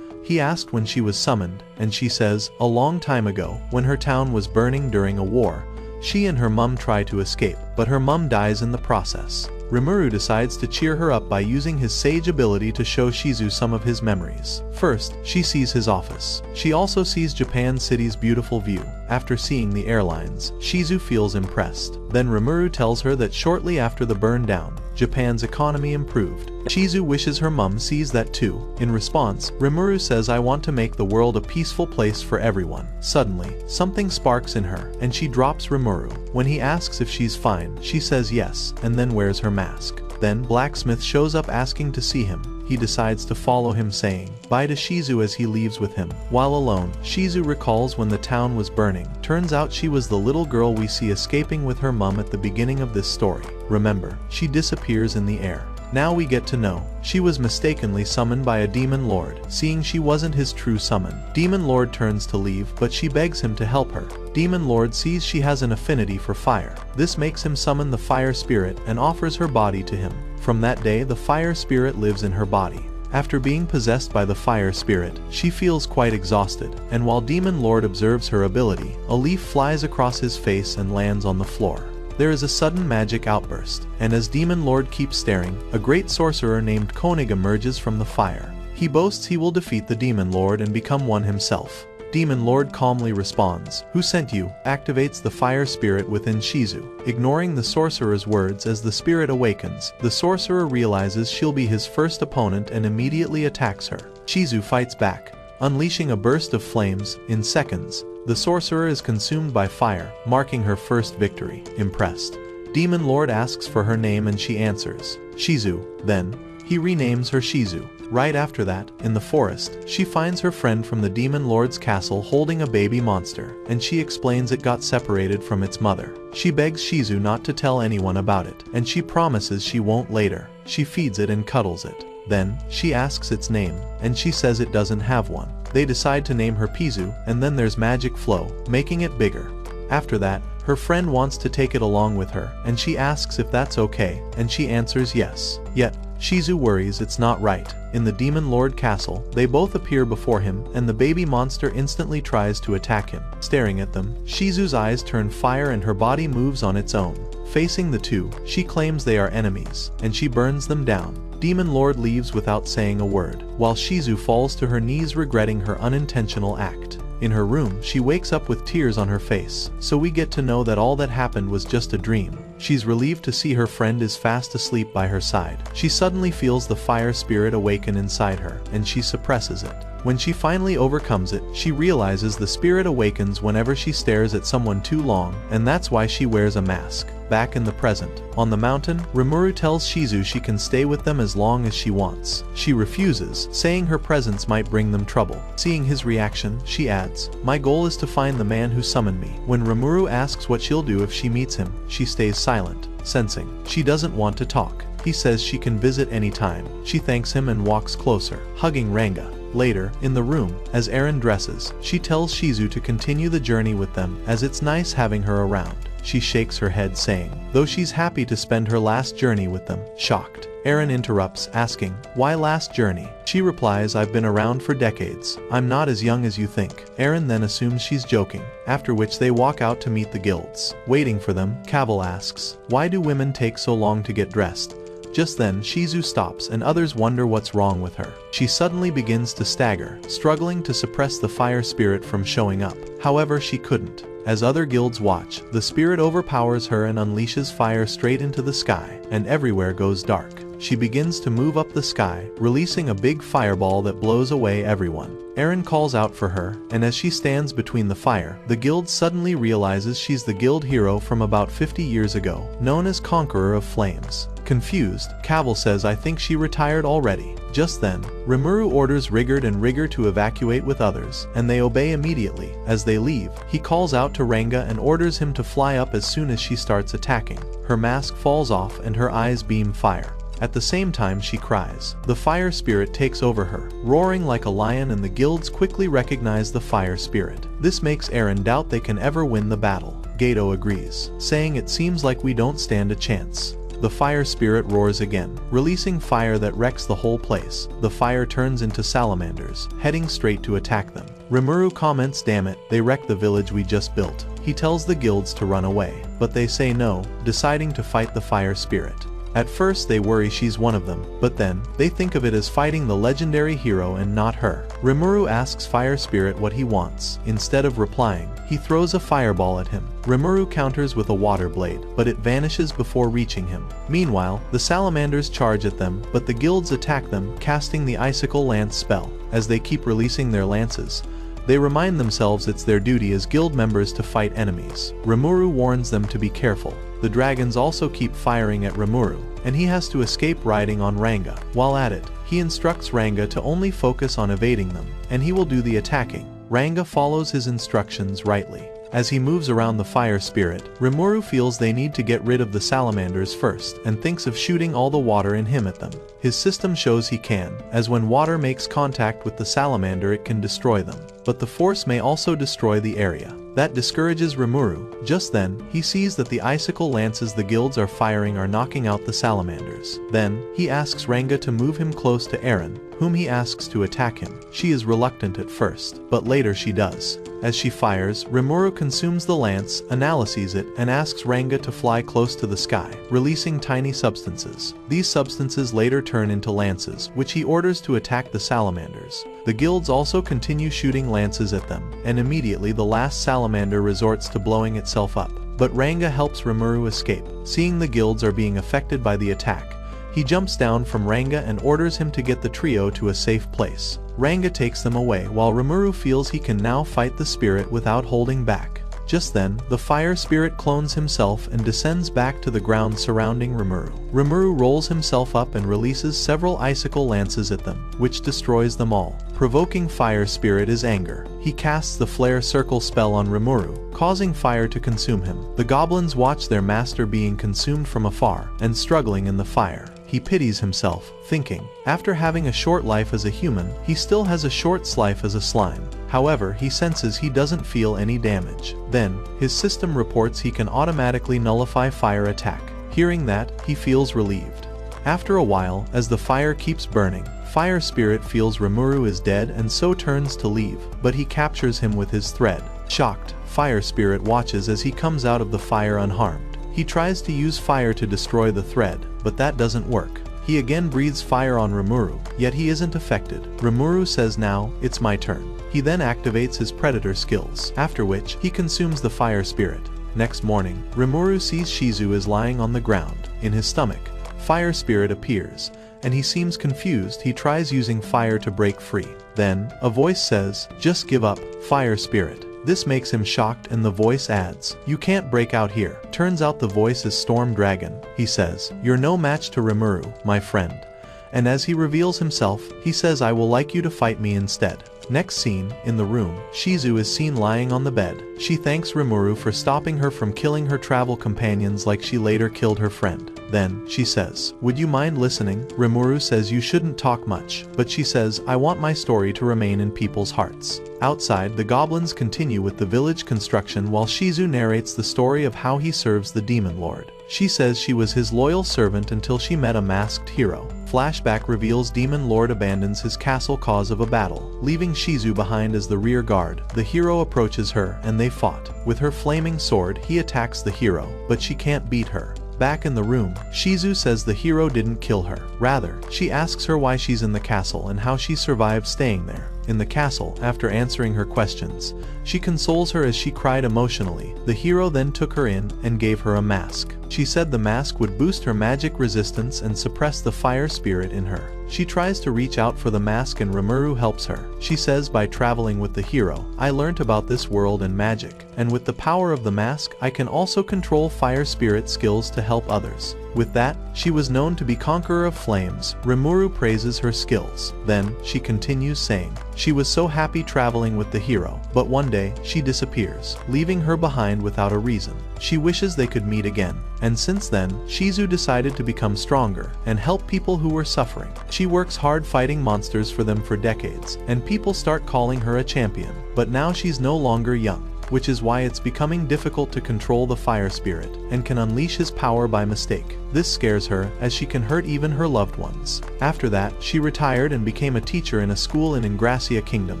He asked when she was summoned, and she says, a long time ago, when her town was burning during a war, she and her mum try to escape, but her mum dies in the process. Rimuru decides to cheer her up by using his sage ability to show Shizu some of his memories. First, she sees his office. She also sees Japan City's beautiful view. After seeing the airlines, Shizu feels impressed. Then Rimuru tells her that shortly after the burn down, Japan's economy improved. Shizu wishes her mum sees that too. In response, Rimuru says, I want to make the world a peaceful place for everyone. Suddenly, something sparks in her, and she drops Rimuru. When he asks if she's fine, she says yes, and then wears her mask. Then Blacksmith shows up asking to see him. He decides to follow him, saying bye to Shizu as he leaves with him. While alone, Shizu recalls when the town was burning. Turns out she was the little girl we see escaping with her mum at the beginning of this story. Remember, she disappears in the air. Now we get to know she was mistakenly summoned by a demon lord. Seeing she wasn't his true summon, demon lord turns to leave, but she begs him to help her. Demon lord sees she has an affinity for fire. This makes him summon the fire spirit and offers her body to him. From that day, the fire spirit lives in her body. After being possessed by the fire spirit, she feels quite exhausted, and while demon lord observes her ability, a leaf flies across his face and lands on the floor. There is a sudden magic outburst, and as Demon Lord keeps staring, a great sorcerer named Koenig emerges from the fire. He boasts he will defeat the Demon Lord and become one himself. Demon Lord calmly responds, "Who sent you?" activates the fire spirit within Shizu. Ignoring the sorcerer's words as the spirit awakens, the sorcerer realizes she'll be his first opponent and immediately attacks her. Shizu fights back, unleashing a burst of flames. In seconds, the sorcerer is consumed by fire, marking her first victory. Impressed, Demon Lord asks for her name and she answers, Shizu. Then, he renames her Shizu. Right after that, in the forest, she finds her friend from the Demon Lord's castle holding a baby monster, and she explains it got separated from its mother. She begs Shizu not to tell anyone about it, and she promises she won't later. She feeds it and cuddles it. Then, she asks its name, and she says it doesn't have one. They decide to name her Pizu, and then there's magic flow, making it bigger. After that, her friend wants to take it along with her, and she asks if that's okay, and she answers yes. Yet, Shizu worries it's not right. In the Demon Lord castle, they both appear before him, and the baby monster instantly tries to attack him. Staring at them, Shizu's eyes turn fire and her body moves on its own. Facing the two, she claims they are enemies, and she burns them down. Demon Lord leaves without saying a word, while Shizu falls to her knees regretting her unintentional act. In her room, she wakes up with tears on her face, so we get to know that all that happened was just a dream. She's relieved to see her friend is fast asleep by her side. She suddenly feels the fire spirit awaken inside her, and she suppresses it. When she finally overcomes it, she realizes the spirit awakens whenever she stares at someone too long, and that's why she wears a mask. Back in the present, on the mountain, Rimuru tells Shizu she can stay with them as long as she wants. She refuses, saying her presence might bring them trouble. Seeing his reaction, she adds, "My goal is to find the man who summoned me." When Rimuru asks what she'll do if she meets him, she stays silent, sensing she doesn't want to talk. He says she can visit anytime. She thanks him and walks closer, hugging Ranga. Later, in the room, as Eren dresses, she tells Shizu to continue the journey with them, as it's nice having her around. She shakes her head saying, though she's happy to spend her last journey with them. Shocked, Eren interrupts, asking, "Why last journey?" She replies, "I've been around for decades. I'm not as young as you think." Eren then assumes she's joking, after which they walk out to meet the guilds. Waiting for them, Cavill asks, "Why do women take so long to get dressed?" Just then, Shizu stops and others wonder what's wrong with her. She suddenly begins to stagger, struggling to suppress the fire spirit from showing up. However, she couldn't. As other guilds watch, the spirit overpowers her and unleashes fire straight into the sky, and everywhere goes dark. She begins to move up the sky, releasing a big fireball that blows away everyone. Eren calls out for her, and as she stands between the fire, the guild suddenly realizes she's the guild hero from about 50 years ago, known as Conqueror of Flames. Confused, Cavill says, "I think she retired already." Just then, Rimuru orders Rigurd and Rigger to evacuate with others, and they obey immediately. As they leave, he calls out to Ranga and orders him to fly up as soon as she starts attacking. Her mask falls off and her eyes beam fire. At the same time she cries. The fire spirit takes over her, roaring like a lion, and the guilds quickly recognize the fire spirit. This makes Eren doubt they can ever win the battle. Gato agrees, saying, "It seems like we don't stand a chance." The fire spirit roars again, releasing fire that wrecks the whole place. The fire turns into salamanders, heading straight to attack them. Rimuru comments, "Damn it, they wrecked the village we just built." He tells the guilds to run away, but they say no, deciding to fight the fire spirit. At first they worry she's one of them, but then, they think of it as fighting the legendary hero and not her. Rimuru asks Fire Spirit what he wants. Instead of replying, he throws a fireball at him. Rimuru counters with a water blade, but it vanishes before reaching him. Meanwhile, the salamanders charge at them, but the guilds attack them, casting the Icicle Lance spell. As they keep releasing their lances, they remind themselves it's their duty as guild members to fight enemies. Rimuru warns them to be careful. The dragons also keep firing at Rimuru, and he has to escape riding on Ranga. While at it, he instructs Ranga to only focus on evading them, and he will do the attacking. Ranga follows his instructions rightly. As he moves around the fire spirit, Rimuru feels they need to get rid of the salamanders first, and thinks of shooting all the water in him at them. His system shows he can, as when water makes contact with the salamander it can destroy them. But the force may also destroy the area. That discourages Rimuru. Just then, he sees that the icicle lances the guilds are firing are knocking out the salamanders. Then, he asks Ranga to move him close to Eren, whom he asks to attack him. She is reluctant at first, but later she does. As she fires, Rimuru consumes the lance, analyzes it, and asks Ranga to fly close to the sky, releasing tiny substances. These substances later turn into lances, which he orders to attack the salamanders. The guilds also continue shooting lances at them, and immediately the last salamander resorts to blowing itself up. But Ranga helps Rimuru escape. Seeing the guilds are being affected by the attack, he jumps down from Ranga and orders him to get the trio to a safe place. Ranga takes them away while Rimuru feels he can now fight the spirit without holding back. Just then, the fire spirit clones himself and descends back to the ground surrounding Rimuru. Rimuru rolls himself up and releases several icicle lances at them, which destroys them all. Provoking fire spirit is anger. He casts the flare circle spell on Rimuru, causing fire to consume him. The goblins watch their master being consumed from afar and struggling in the fire. He pities himself, thinking, after having a short life as a human, he still has a short life as a slime. However, he senses he doesn't feel any damage. Then, his system reports he can automatically nullify fire attack. Hearing that, he feels relieved. After a while, as the fire keeps burning, Fire Spirit feels Rimuru is dead and so turns to leave, but he captures him with his thread. Shocked, Fire Spirit watches as he comes out of the fire unharmed. He tries to use fire to destroy the thread, but that doesn't work. He again breathes fire on Rimuru, yet he isn't affected. Rimuru says now, it's my turn. He then activates his predator skills, after which, he consumes the fire spirit. Next morning, Rimuru sees Shizu is lying on the ground. In his stomach, fire spirit appears, and he seems confused. He tries using fire to break free. Then, a voice says, just give up, fire spirit. This makes him shocked and the voice adds, you can't break out here. Turns out the voice is Storm Dragon. He says, you're no match to Rimuru, my friend. And as he reveals himself, he says I will like you to fight me instead. Next scene, in the room, Shizu is seen lying on the bed. She thanks Rimuru for stopping her from killing her travel companions like she later killed her friend. Then, she says, would you mind listening? Rimuru says you shouldn't talk much, but she says, I want my story to remain in people's hearts. Outside, the goblins continue with the village construction while Shizu narrates the story of how he serves the Demon Lord. She says she was his loyal servant until she met a masked hero. Flashback reveals Demon Lord abandons his castle cause of a battle, leaving Shizu behind as the rear guard. The hero approaches her and they fought. With her flaming sword, he attacks the hero, but she can't beat her. Back in the room, Shizu says the hero didn't kill her. Rather, she asks her why she's in the castle and how she survived staying there. In the castle, after answering her questions, she consoles her as she cried emotionally. The hero then took her in and gave her a mask. She said the mask would boost her magic resistance and suppress the fire spirit in her. She tries to reach out for the mask and Rimuru helps her. She says by traveling with the hero, I learnt about this world and magic, and with the power of the mask, I can also control fire spirit skills to help others. With that, she was known to be Conqueror of Flames. Rimuru praises her skills. Then, she continues saying, she was so happy traveling with the hero, but one day, she disappears, leaving her behind without a reason. She wishes they could meet again, and since then, Shizu decided to become stronger and help people who were suffering. She works hard fighting monsters for them for decades, and people start calling her a champion. But now she's no longer young, which is why it's becoming difficult to control the fire spirit, and can unleash his power by mistake. This scares her, as she can hurt even her loved ones. After that, she retired and became a teacher in a school in Ingracia Kingdom.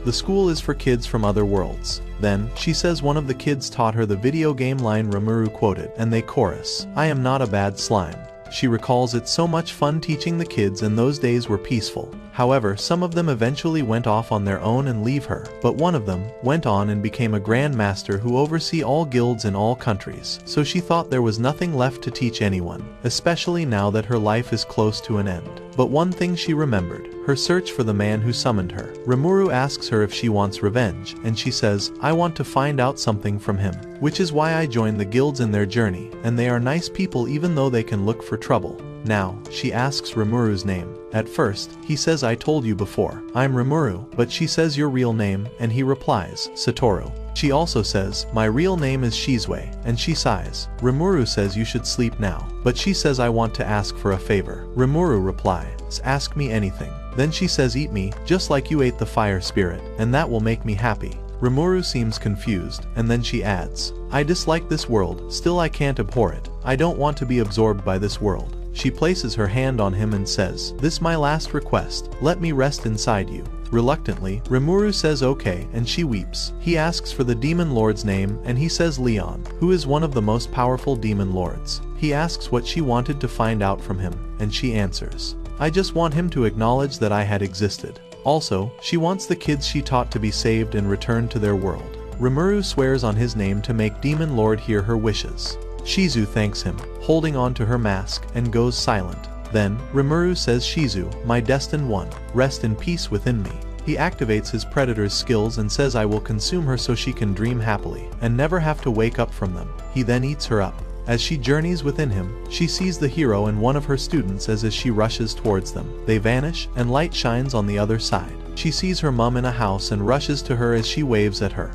The school is for kids from other worlds. Then, she says one of the kids taught her the video game line Rimuru quoted, and they chorus, I am not a bad slime. She recalls it's so much fun teaching the kids and those days were peaceful. However, some of them eventually went off on their own and leave her, but one of them went on and became a grand master who oversee all guilds in all countries. So she thought there was nothing left to teach anyone, especially now that her life is close to an end. But one thing she remembered, her search for the man who summoned her. Rimuru asks her if she wants revenge, and she says, I want to find out something from him, which is why I joined the guilds in their journey, and they are nice people even though they can look for trouble. Now, she asks Rimuru's name. At first, he says I told you before, I'm Rimuru, but she says your real name, and he replies, Satoru. She also says, my real name is Shizue, and she sighs. Rimuru says you should sleep now, but she says I want to ask for a favor. Rimuru replies, ask me anything. Then she says eat me, just like you ate the fire spirit, and that will make me happy. Rimuru seems confused, and then she adds, I dislike this world, still I can't abhor it. I don't want to be absorbed by this world. She places her hand on him and says, this my last request, let me rest inside you. Reluctantly, Rimuru says okay, and she weeps. He asks for the demon lord's name, and he says Leon, who is one of the most powerful demon lords. He asks what she wanted to find out from him, and she answers, I just want him to acknowledge that I had existed. Also, she wants the kids she taught to be saved and returned to their world. Rimuru swears on his name to make Demon Lord hear her wishes. Shizu thanks him, holding on to her mask, and goes silent. Then, Rimuru says Shizu, my destined one, rest in peace within me. He activates his predator's skills and says I will consume her so she can dream happily, and never have to wake up from them. He then eats her up. As she journeys within him, she sees the hero and one of her students as she rushes towards them. They vanish, and light shines on the other side. She sees her mum in a house and rushes to her as she waves at her.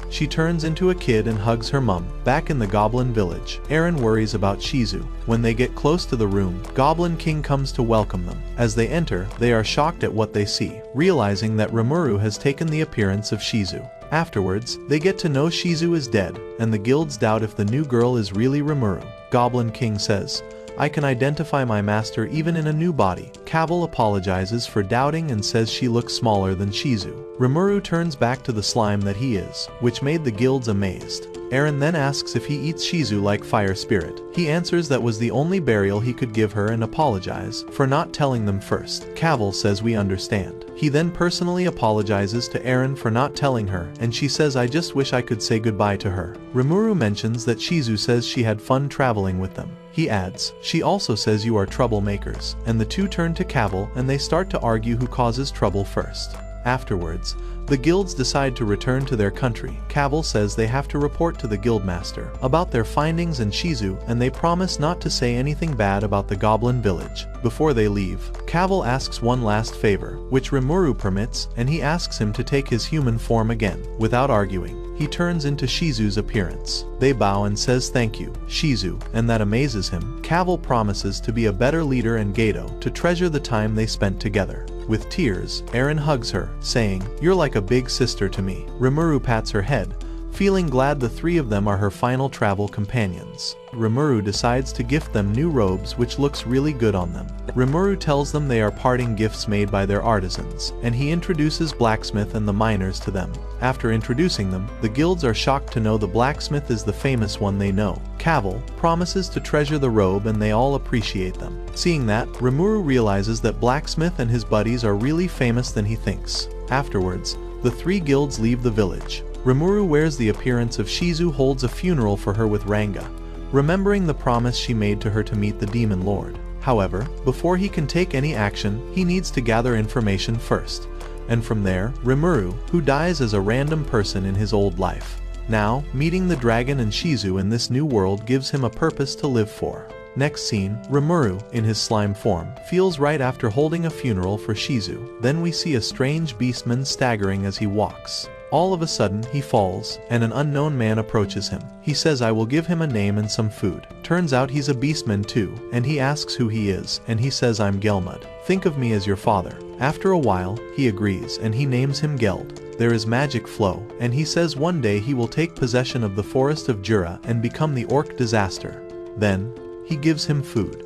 She turns into a kid and hugs her mum. Back in the Goblin village, Eren worries about Shizu. When they get close to the room, Goblin King comes to welcome them. As they enter, they are shocked at what they see, realizing that Rimuru has taken the appearance of Shizu. Afterwards, they get to know Shizu is dead, and the guilds doubt if the new girl is really Rimuru. Goblin King says, I can identify my master even in a new body. Cavil apologizes for doubting and says she looks smaller than Shizu. Rimuru turns back to the slime that he is, which made the guilds amazed. Eren then asks if he eats Shizu like fire spirit. He answers that was the only burial he could give her and apologize for not telling them first. Cavil says we understand. He then personally apologizes to Eren for not telling her, and she says I just wish I could say goodbye to her. Rimuru mentions that Shizu says she had fun traveling with them. He adds, she also says you are troublemakers, and the two turn to Cavil and they start to argue who causes trouble first. Afterwards, the guilds decide to return to their country. Cavil says they have to report to the guildmaster about their findings and Shizu, and they promise not to say anything bad about the Goblin village. Before they leave, Cavil asks one last favor, which Rimuru permits, and he asks him to take his human form again. Without arguing, he turns into Shizu's appearance. They bow and says thank you, Shizu, and that amazes him. Cavil promises to be a better leader and Gato to treasure the time they spent together. With tears, Eren hugs her, saying, you're like a big sister to me. Rimuru pats her head, feeling glad the three of them are her final travel companions. Rimuru decides to gift them new robes which looks really good on them. Rimuru tells them they are parting gifts made by their artisans, and he introduces Blacksmith and the miners to them. After introducing them, the guilds are shocked to know the blacksmith is the famous one they know. Cavil promises to treasure the robe and they all appreciate them. Seeing that, Rimuru realizes that Blacksmith and his buddies are really famous than he thinks. Afterwards, the three guilds leave the village. Rimuru wears the appearance of Shizu holds a funeral for her with Ranga, remembering the promise she made to her to meet the Demon Lord. However, before he can take any action, he needs to gather information first. And from there, Rimuru, who dies as a random person in his old life. Now, meeting the dragon and Shizu in this new world gives him a purpose to live for. Next scene, Rimuru, in his slime form, feels right after holding a funeral for Shizu. Then we see a strange beastman staggering as he walks. All of a sudden, he falls, and an unknown man approaches him. He says I will give him a name and some food. Turns out he's a beastman too, and he asks who he is, and he says I'm Gelmud. Think of me as your father. After a while, he agrees, and he names him Geld. There is magic flow, and he says one day he will take possession of the forest of Jura and become the orc disaster. Then, he gives him food.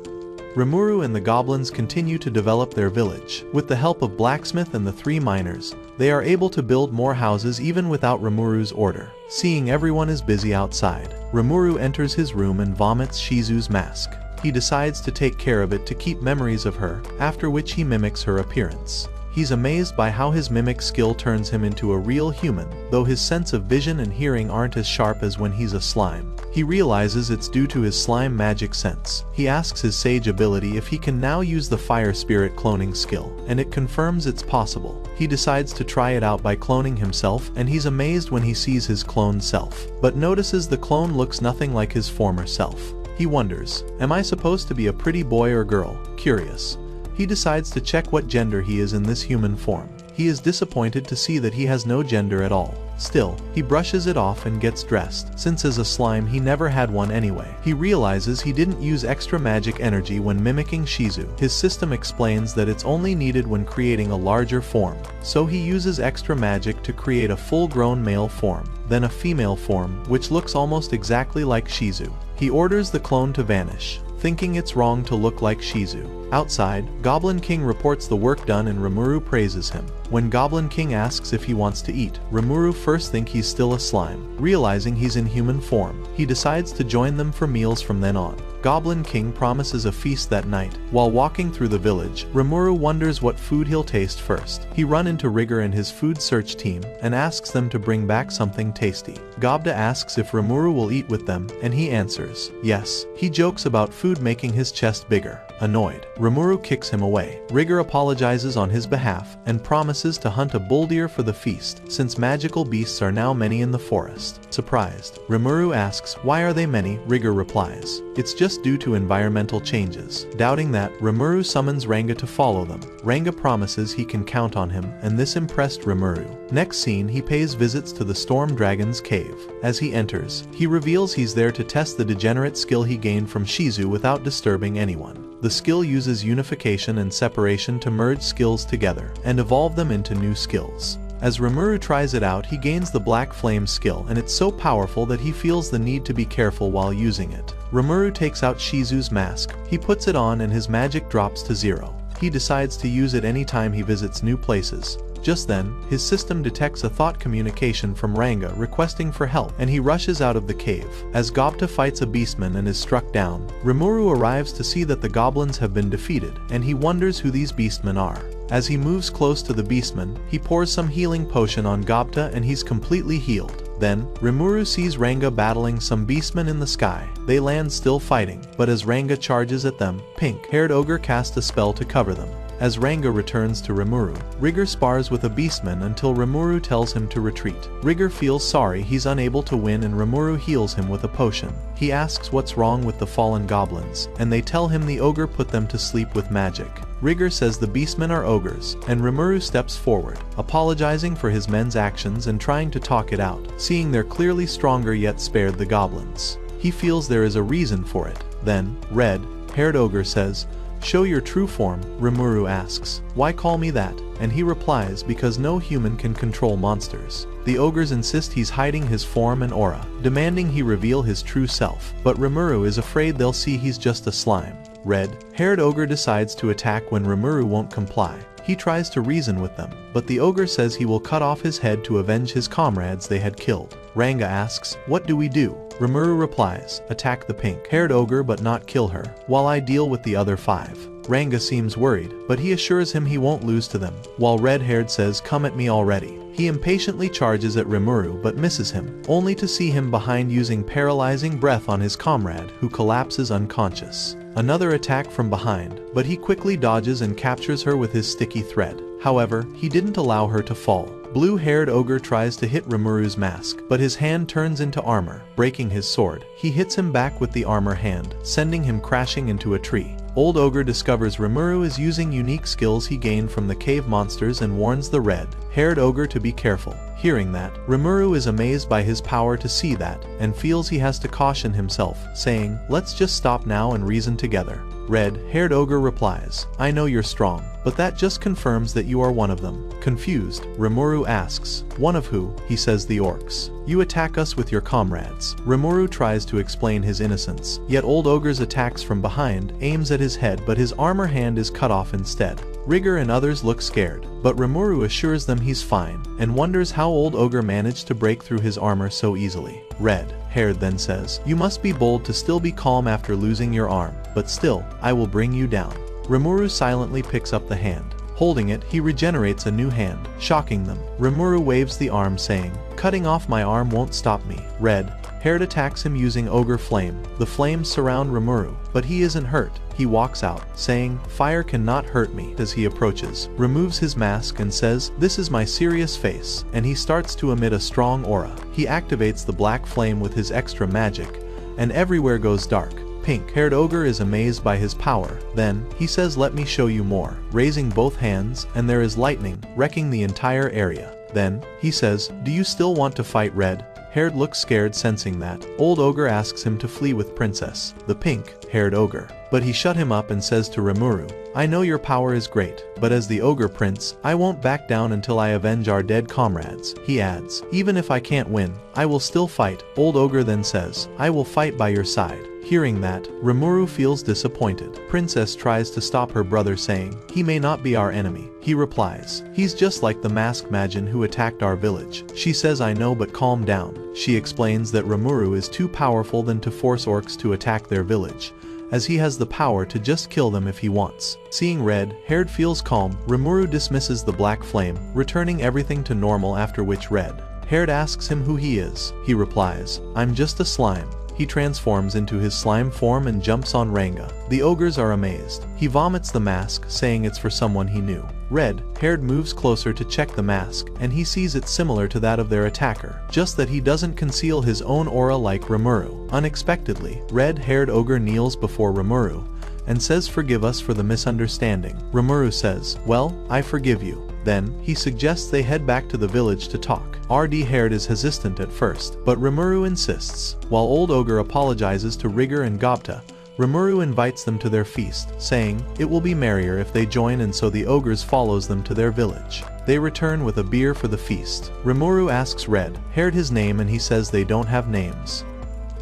Rimuru and the goblins continue to develop their village. With the help of Blacksmith and the three miners, they are able to build more houses even without Rimuru's order. Seeing everyone is busy outside, Rimuru enters his room and vomits Shizu's mask. He decides to take care of it to keep memories of her, after which he mimics her appearance. He's amazed by how his mimic skill turns him into a real human, though his sense of vision and hearing aren't as sharp as when he's a slime. He realizes it's due to his slime magic sense. He asks his sage ability if he can now use the fire spirit cloning skill, and it confirms it's possible. He decides to try it out by cloning himself, and he's amazed when he sees his cloned self, but notices the clone looks nothing like his former self. He wonders, am I supposed to be a pretty boy or girl? Curious. He decides to check what gender he is in this human form. He is disappointed to see that he has no gender at all. Still, he brushes it off and gets dressed, since as a slime he never had one anyway. He realizes he didn't use extra magic energy when mimicking Shizu. His system explains that it's only needed when creating a larger form, so he uses extra magic to create a full-grown male form, then a female form, which looks almost exactly like Shizu. He orders the clone to vanish, thinking it's wrong to look like Shizu. Outside, Goblin King reports the work done and Rimuru praises him. When Goblin King asks if he wants to eat, Rimuru first thinks he's still a slime. Realizing he's in human form, he decides to join them for meals from then on. Goblin King promises a feast that night. While walking through the village, Rimuru wonders what food he'll taste first. He runs into Rigger and his food search team, and asks them to bring back something tasty. Gobda asks if Rimuru will eat with them, and he answers, yes. He jokes about food making his chest bigger. Annoyed, Rimuru kicks him away. Rigger apologizes on his behalf, and promises to hunt a bull deer for the feast, since magical beasts are now many in the forest. Surprised, Rimuru asks, why are they many? Rigger replies, it's just due to environmental changes. Doubting that, Rimuru summons Ranga to follow them. Ranga promises he can count on him, and this impressed Rimuru. Next scene, he pays visits to the Storm Dragon's cave. As he enters, he reveals he's there to test the degenerate skill he gained from Shizu without disturbing anyone. The skill uses unification and separation to merge skills together, and evolve them into new skills. As Rimuru tries it out, he gains the Black Flame skill, and it's so powerful that he feels the need to be careful while using it. Rimuru takes out Shizu's mask. He puts it on and his magic drops to 0. He decides to use it anytime he visits new places. Just then, his system detects a thought communication from Ranga requesting for help, and he rushes out of the cave. As Gobta fights a beastman and is struck down, Rimuru arrives to see that the goblins have been defeated, and he wonders who these beastmen are. As he moves close to the beastman, he pours some healing potion on Gobta and he's completely healed. Then, Rimuru sees Ranga battling some beastmen in the sky. They land still fighting, but as Ranga charges at them, pink-haired ogre casts a spell to cover them. As Ranga returns to Rimuru, Rigger spars with a beastman until Rimuru tells him to retreat. Rigger feels sorry he's unable to win and Rimuru heals him with a potion. He asks what's wrong with the fallen goblins, and they tell him the ogre put them to sleep with magic. Rigger says the beastmen are ogres, and Rimuru steps forward, apologizing for his men's actions and trying to talk it out, seeing they're clearly stronger yet spared the goblins. He feels there is a reason for it. Then, red-haired ogre says, "Show your true form." Rimuru asks, "Why call me that?" And he replies, because no human can control monsters. The ogres insist he's hiding his form and aura, demanding he reveal his true self, but Rimuru is afraid they'll see he's just a slime. Red-haired ogre decides to attack when Rimuru won't comply. He tries to reason with them, but the ogre says he will cut off his head to avenge his comrades they had killed. Ranga asks, "What do we do?" Rimuru replies, "Attack the pink-haired ogre but not kill her, while I deal with the other 5. Ranga seems worried, but he assures him he won't lose to them, while red-haired says, "Come at me already." He impatiently charges at Rimuru but misses him, only to see him behind using paralyzing breath on his comrade, who collapses unconscious. Another attack from behind, but he quickly dodges and captures her with his sticky thread. However, he didn't allow her to fall. Blue-haired ogre tries to hit Rimuru's mask, but his hand turns into armor. Breaking his sword, he hits him back with the armor hand, sending him crashing into a tree. Old ogre discovers Rimuru is using unique skills he gained from the cave monsters and warns the red-haired ogre to be careful. Hearing that, Rimuru is amazed by his power to see that, and feels he has to caution himself, saying, "Let's just stop now and reason together." Red-haired ogre replies, "I know you're strong, but that just confirms that you are one of them." Confused, Rimuru asks, "One of who?" He says the orcs. "You attack us with your comrades." Rimuru tries to explain his innocence, yet old ogre's attacks from behind aims at his head but his armor hand is cut off instead. Rigger and others look scared, but Rimuru assures them he's fine, and wonders how old ogre managed to break through his armor so easily. Red-haired then says, "You must be bold to still be calm after losing your arm, but still, I will bring you down." Rimuru silently picks up the hand. Holding it, he regenerates a new hand, shocking them. Rimuru waves the arm saying, "Cutting off my arm won't stop me." Red-haired attacks him using ogre flame. The flames surround Rimuru, but he isn't hurt. He walks out, saying, "Fire cannot hurt me." As he approaches, removes his mask and says, "This is my serious face," and he starts to emit a strong aura. He activates the black flame with his extra magic, and everywhere goes dark. Pink-haired ogre is amazed by his power. Then, he says, "Let me show you more," raising both hands, and there is lightning, wrecking the entire area. Then, he says, "Do you still want to fight?" Red-haired looks scared, sensing that. Old ogre asks him to flee with Princess, the pink-haired ogre. But he shut him up and says to Rimuru, "I know your power is great, but as the ogre prince, I won't back down until I avenge our dead comrades." He adds, "Even if I can't win, I will still fight." Old ogre then says, "I will fight by your side." Hearing that, Rimuru feels disappointed. Princess tries to stop her brother, saying, "He may not be our enemy." He replies, "He's just like the masked Majin who attacked our village." She says, "I know, but calm down." She explains that Rimuru is too powerful than to force orcs to attack their village, as he has the power to just kill them if he wants. Seeing red-haired feels calm, Rimuru dismisses the black flame, returning everything to normal, after which red-haired asks him who he is. He replies, "I'm just a slime." He transforms into his slime form and jumps on Ranga. The ogres are amazed. He vomits the mask, saying it's for someone he knew. Red-haired moves closer to check the mask, and he sees it similar to that of their attacker, just that he doesn't conceal his own aura like Rimuru. Unexpectedly, red-haired ogre kneels before Rimuru and says, "Forgive us for the misunderstanding." Rimuru says, "Well, I forgive you." Then, he suggests they head back to the village to talk. Red-haired is hesitant at first, but Rimuru insists. While old ogre apologizes to Rigger and Gobta, Rimuru invites them to their feast, saying, "It will be merrier if they join," and so the ogres follows them to their village. They return with a beer for the feast. Rimuru asks red-haired his name, and he says they don't have names.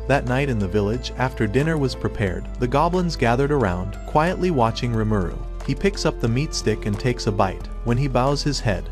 That night in the village, after dinner was prepared, the goblins gathered around, quietly watching Rimuru. He picks up the meat stick and takes a bite. When he bows his head,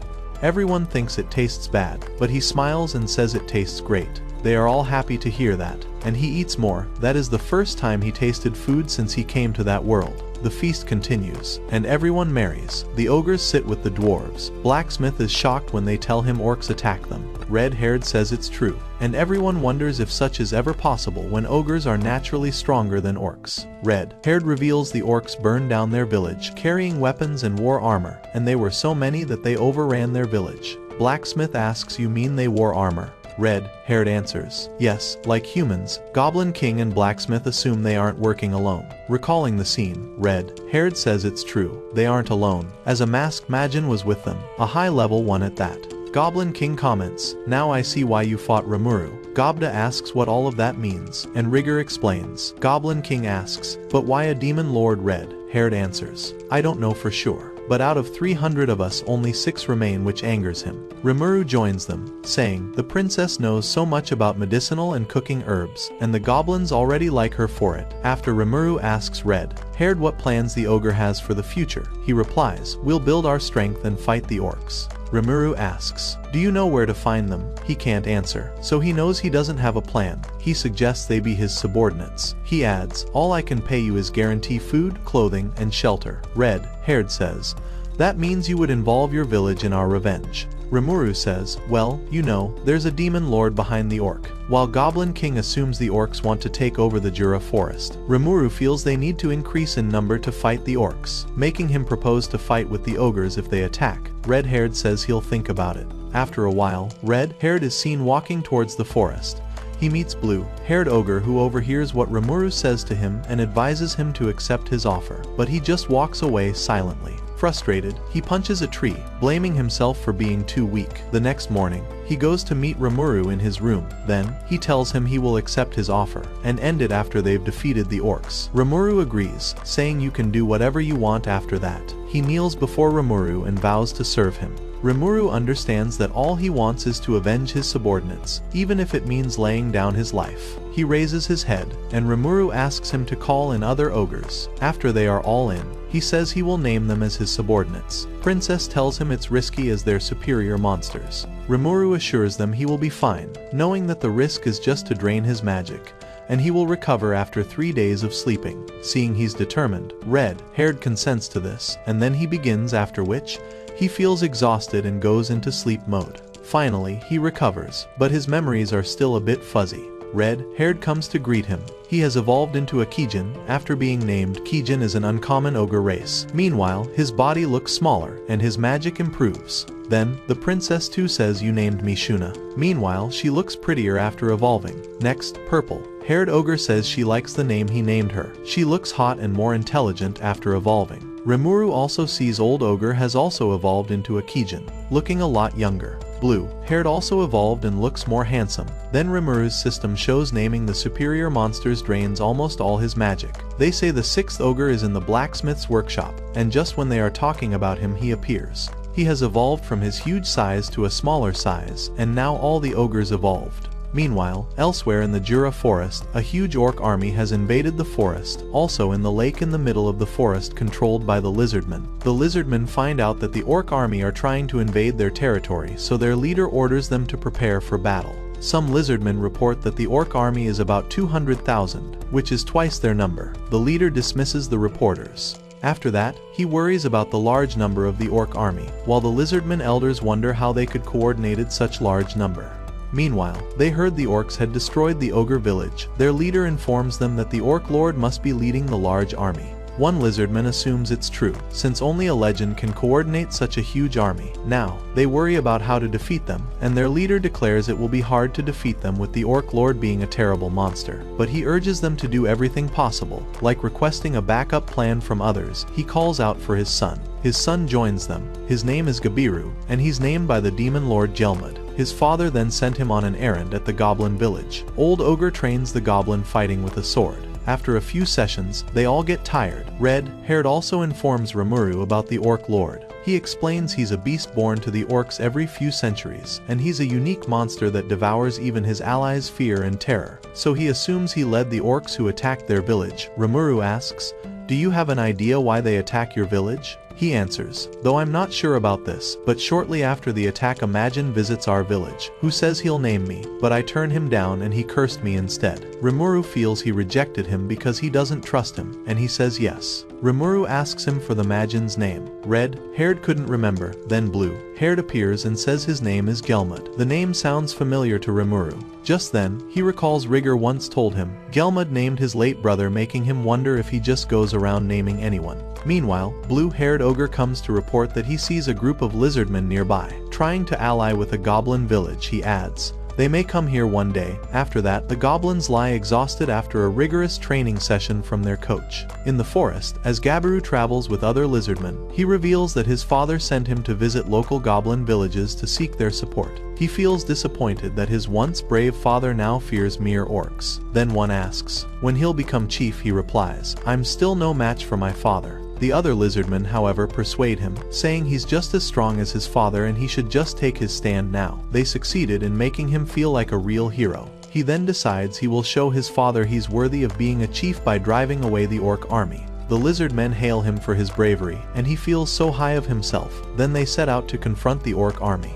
everyone thinks it tastes bad, but he smiles and says it tastes great. They are all happy to hear that, and he eats more. That is the first time he tasted food since he came to that world. The feast continues, and everyone marries. The ogres sit with the dwarves. Blacksmith is shocked when they tell him orcs attack them. Red-haired says it's true, and everyone wonders if such is ever possible when ogres are naturally stronger than orcs. Red-haired reveals the orcs burned down their village, carrying weapons and war armor, and they were so many that they overran their village. Blacksmith asks, "You mean they wore armor?" Red-haired answers, "Yes, like humans." Goblin King and Blacksmith assume they aren't working alone. Recalling the scene, Red-haired says it's true, they aren't alone, as a masked Majin was with them, a high-level one at that. Goblin King comments, "Now I see why you fought Rimuru." Gobda asks what all of that means, and Rigger explains. Goblin King asks, "But why a demon lord?" Red-haired answers, "I don't know for sure, but out of 300 of us only 6 remain," which angers him. Rimuru joins them, saying, "The princess knows so much about medicinal and cooking herbs, and the goblins already like her for it." After Rimuru asks Red-haired what plans the ogre has for the future, he replies, "We'll build our strength and fight the orcs." Rimuru asks, "Do you know where to find them?" He can't answer, so he knows he doesn't have a plan. He suggests they be his subordinates. He adds, "All I can pay you is guarantee food, clothing, and shelter." Red-haired says, "That means you would involve your village in our revenge." Rimuru says, "Well, you know, there's a demon lord behind the orc." While Goblin King assumes the orcs want to take over the Jura forest, Rimuru feels they need to increase in number to fight the orcs, making him propose to fight with the ogres if they attack. Red-haired says he'll think about it. After a while, Red-haired is seen walking towards the forest. He meets Blue-haired ogre, who overhears what Rimuru says to him and advises him to accept his offer, but he just walks away silently. Frustrated, he punches a tree, blaming himself for being too weak. The next morning, he goes to meet Rimuru in his room. Then, he tells him he will accept his offer and end it after they've defeated the orcs. Rimuru agrees, saying you can do whatever you want after that. He kneels before Rimuru and vows to serve him. Rimuru understands that all he wants is to avenge his subordinates, even if it means laying down his life. He raises his head, and Rimuru asks him to call in other ogres. After they are all in, he says he will name them as his subordinates. Princess tells him it's risky as they're superior monsters. Rimuru assures them he will be fine, knowing that the risk is just to drain his magic, and he will recover after 3 days of sleeping. Seeing he's determined, red-haired consents to this, and then he begins, after which, he feels exhausted and goes into sleep mode. Finally, he recovers, but his memories are still a bit fuzzy. Red-haired comes to greet him. He has evolved into a Kijin. After being named, Kijin is an uncommon ogre race. Meanwhile, his body looks smaller, and his magic improves. Then, the princess too says, "You named me Shuna." Meanwhile, she looks prettier after evolving. Next, purple-haired ogre says she likes the name he named her. She looks hot and more intelligent after evolving. Rimuru also sees old ogre has also evolved into a Kijin, looking a lot younger. Blue-haired also evolved and looks more handsome. Then Rimuru's system shows naming the superior monsters drains almost all his magic. They say the 6th ogre is in the blacksmith's workshop, and just when they are talking about him he appears. He has evolved from his huge size to a smaller size, and now all the ogres evolved. Meanwhile, elsewhere in the Jura forest, a huge orc army has invaded the forest, also in the lake in the middle of the forest controlled by the lizardmen. The lizardmen find out that the orc army are trying to invade their territory, so their leader orders them to prepare for battle. Some lizardmen report that the orc army is about 200,000, which is twice their number. The leader dismisses the reporters. After that, he worries about the large number of the orc army, while the lizardmen elders wonder how they could coordinate such large number. Meanwhile, they heard the orcs had destroyed the ogre village. Their leader informs them that the orc lord must be leading the large army. One lizardman assumes it's true, since only a legend can coordinate such a huge army. Now, they worry about how to defeat them, and their leader declares it will be hard to defeat them with the orc lord being a terrible monster. But he urges them to do everything possible, like requesting a backup plan from others. He calls out for his son. His son joins them. His name is Gabiru, and he's named by the demon lord Jelmud. His father then sent him on an errand at the goblin village. Old ogre trains the goblin fighting with a sword. After a few sessions, they all get tired. Red-haired also informs Rimuru about the orc lord. He explains he's a beast born to the orcs every few centuries, and he's a unique monster that devours even his allies' fear and terror. So he assumes he led the orcs who attacked their village. Rimuru asks, "Do you have an idea why they attack your village?" He answers, "Though I'm not sure about this, but shortly after the attack a Majin visits our village, who says he'll name me, but I turn him down and he cursed me instead." Rimuru feels he rejected him because he doesn't trust him, and he says yes. Rimuru asks him for the Majin's name. Red-haired couldn't remember, then blue-haired appears and says his name is Gelmud. The name sounds familiar to Rimuru. Just then, he recalls Rigger once told him, Gelmud named his late brother, making him wonder if he just goes around naming anyone. Meanwhile, blue-haired ogre comes to report that he sees a group of lizardmen nearby, trying to ally with a goblin village. He adds, "They may come here one day." After that, the goblins lie exhausted after a rigorous training session from their coach. In the forest, as Gabiru travels with other lizardmen, he reveals that his father sent him to visit local goblin villages to seek their support. He feels disappointed that his once brave father now fears mere orcs. Then one asks, when he'll become chief. He replies, "I'm still no match for my father." The other lizardmen, however, persuade him, saying he's just as strong as his father and he should just take his stand now. They succeeded in making him feel like a real hero. He then decides he will show his father he's worthy of being a chief by driving away the orc army. The lizardmen hail him for his bravery, and he feels so high of himself. Then they set out to confront the orc army.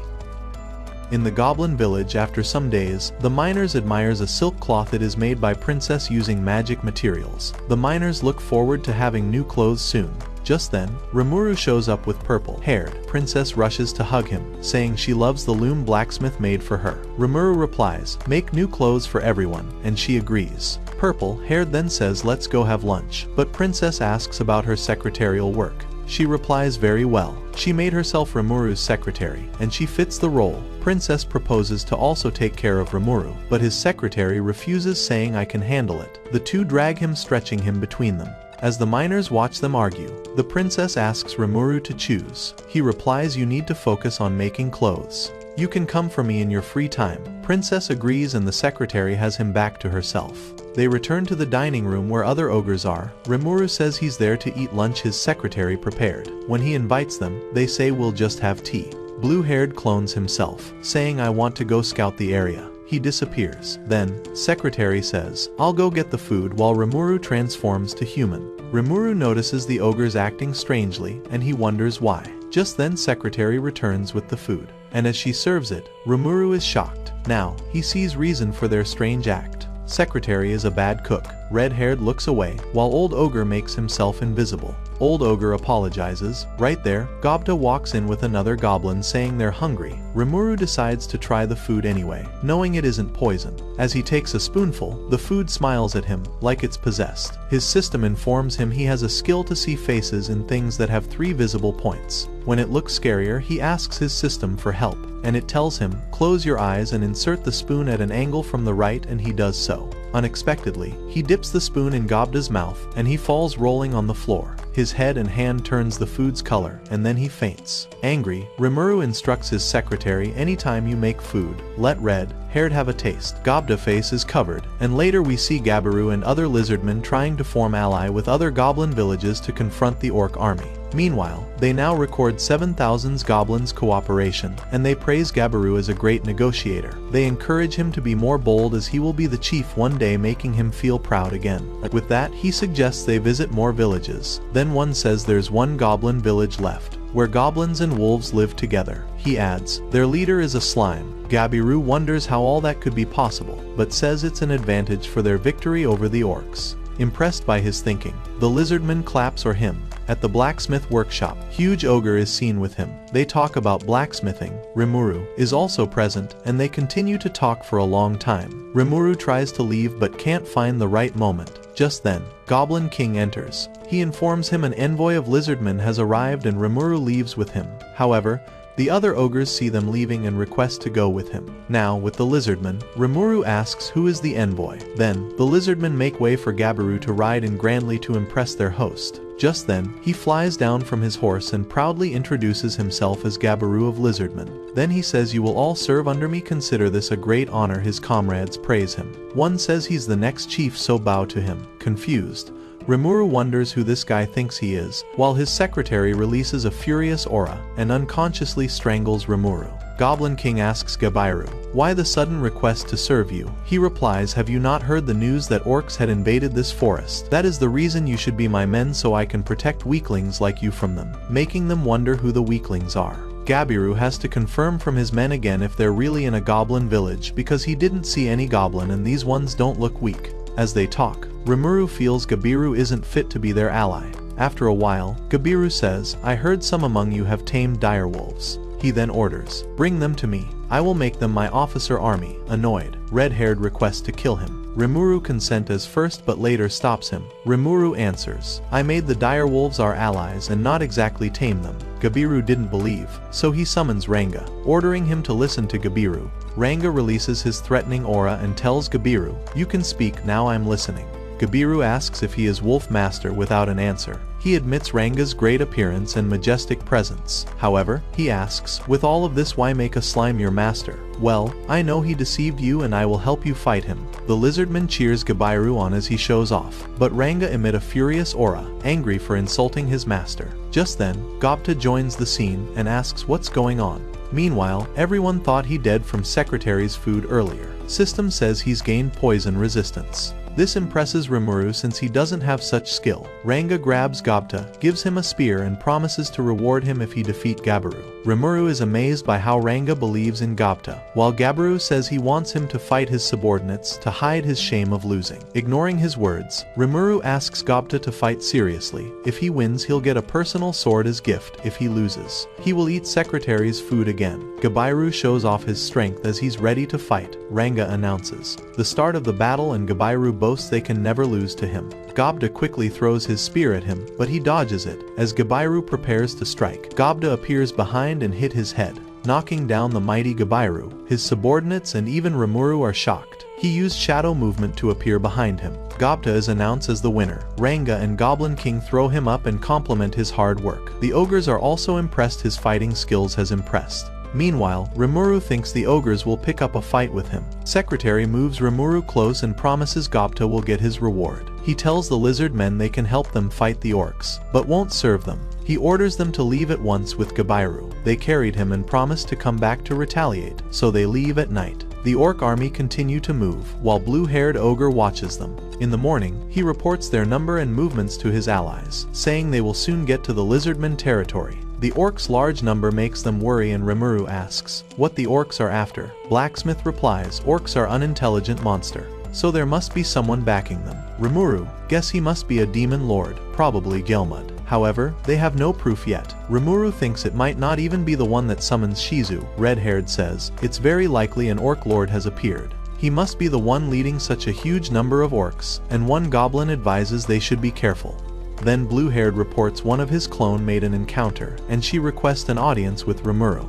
In the goblin village, after some days, the miners admires a silk cloth. It is made by Princess using magic materials. The miners look forward to having new clothes soon. Just then, Rimuru shows up with purple-haired. Princess rushes to hug him, saying she loves the loom blacksmith made for her. Rimuru replies, "Make new clothes for everyone," and she agrees. Purple-haired then says, "Let's go have lunch," but Princess asks about her secretarial work. She replies, "Very well." She made herself Rimuru's secretary, and she fits the role. Princess proposes to also take care of Rimuru, but his secretary refuses, saying, "I can handle it." The two drag him, stretching him between them. As the miners watch them argue, the princess asks Rimuru to choose. He replies, "You need to focus on making clothes. You can come for me in your free time." Princess agrees, and the secretary has him back to herself. They return to the dining room where other ogres are. Rimuru says he's there to eat lunch his secretary prepared. When he invites them, they say, "We'll just have tea." Blue-haired clones himself, saying I want to go scout the area. He disappears. Then, Secretary says, I'll go get the food while Rimuru transforms to human. Rimuru notices the ogres acting strangely and he wonders why. Just then Secretary returns with the food. And as she serves it, Rimuru is shocked. Now, he sees reason for their strange act. Secretary is a bad cook. Red-haired looks away, while Old Ogre makes himself invisible. Old Ogre apologizes. Right there, Gobta walks in with another goblin saying they're hungry. Rimuru decides to try the food anyway, knowing it isn't poison. As he takes a spoonful, the food smiles at him, like it's possessed. His system informs him he has a skill to see faces in things that have 3 visible points. When it looks scarier, he asks his system for help, and it tells him, close your eyes and insert the spoon at an angle from the right, and he does so. Unexpectedly, he dips the spoon in Gobta's mouth, and he falls rolling on the floor. His head and hand turns the food's color, and then he faints. Angry, Rimuru instructs his secretary, anytime you make food, let red-haired have a taste. Gobta face is covered, and later we see Gabiru and other lizardmen trying to form ally with other goblin villages to confront the orc army. Meanwhile, they now record 7,000 goblins' cooperation, and they praise Gabiru as a great negotiator. They encourage him to be more bold as he will be the chief one day, making him feel proud again. With that, he suggests they visit more villages. Then one says there's one goblin village left, where goblins and wolves live together. He adds, their leader is a slime. Gabiru wonders how all that could be possible, but says it's an advantage for their victory over the orcs. Impressed by his thinking, the lizardman claps for him. At the blacksmith workshop, Huge Ogre is seen with him. They talk about blacksmithing. Rimuru is also present, and they continue to talk for a long time. Rimuru tries to leave but can't find the right moment. Just then, Goblin King enters. He informs him an envoy of lizardmen has arrived and Rimuru leaves with him. However, the other ogres see them leaving and request to go with him. Now, with the lizardmen, Rimuru asks who is the envoy. Then, the lizardmen make way for Gabiru to ride in grandly to impress their host. Just then, he flies down from his horse and proudly introduces himself as Gabiru of Lizardmen. Then he says, you will all serve under me, consider this a great honor. His comrades praise him. One says he's the next chief, so bow to him. Confused, Rimuru wonders who this guy thinks he is, while his secretary releases a furious aura and unconsciously strangles Rimuru. Goblin King asks Gabiru, why the sudden request to serve you? He replies, have you not heard the news that orcs had invaded this forest? That is the reason you should be my men, so I can protect weaklings like you from them, making them wonder who the weaklings are. Gabiru has to confirm from his men again if they're really in a goblin village, because he didn't see any goblin and these ones don't look weak. As they talk, Rimuru feels Gabiru isn't fit to be their ally. After a while, Gabiru says, I heard some among you have tamed direwolves. He then orders, bring them to me. I will make them my officer army. Annoyed, red-haired requests to kill him. Rimuru consents as first but later stops him. Rimuru answers, I made the direwolves our allies and not exactly tame them. Gabiru didn't believe, so he summons Ranga, ordering him to listen to Gabiru. Ranga releases his threatening aura and tells Gabiru, you can speak now, I'm listening. Gabiru asks if he is Wolf Master without an answer. He admits Ranga's great appearance and majestic presence. However, he asks, with all of this, why make a slime your master? Well, I know he deceived you and I will help you fight him. The lizardman cheers Gabiru on as he shows off, but Ranga emits a furious aura, angry for insulting his master. Just then, Gobta joins the scene and asks what's going on. Meanwhile, everyone thought he dead from Secretary's food earlier. System says he's gained poison resistance. This impresses Rimuru since he doesn't have such skill. Ranga grabs Gobta, gives him a spear and promises to reward him if he defeat Gabiru. Rimuru is amazed by how Ranga believes in Gobta, while Gabiru says he wants him to fight his subordinates to hide his shame of losing. Ignoring his words, Rimuru asks Gobta to fight seriously. If he wins, he'll get a personal sword as gift. If he loses, he will eat Secretary's food again. Gabiru shows off his strength as he's ready to fight. Ranga announces the start of the battle and Gabiru boasts they can never lose to him. Gobta quickly throws his spear at him, but he dodges it. As Gabiru prepares to strike, Gobta appears behind and hit his head, knocking down the mighty Gabiru. His subordinates and even Rimuru are shocked. He used shadow movement to appear behind him. Gobta is announced as the winner. Ranga and Goblin King throw him up and compliment his hard work. The ogres are also impressed his fighting skills has impressed. Meanwhile, Rimuru thinks the ogres will pick up a fight with him. Secretary moves Rimuru close and promises Gobta will get his reward. He tells the lizard men they can help them fight the orcs, but won't serve them. He orders them to leave at once with Gabiru. They carried him and promised to come back to retaliate, so they leave at night. The orc army continue to move, while blue-haired ogre watches them. In the morning, he reports their number and movements to his allies, saying they will soon get to the lizardmen territory. The orcs' large number makes them worry and Rimuru asks what the orcs are after. Blacksmith replies, orcs are unintelligent monster, so there must be someone backing them. Rimuru, guess he must be a demon lord, probably Gelmud. However, they have no proof yet. Rimuru thinks it might not even be the one that summons Shizu. Red-haired says, it's very likely an orc lord has appeared. He must be the one leading such a huge number of orcs, and one goblin advises they should be careful. Then blue-haired reports one of his clone made an encounter, and she requests an audience with Rimuru.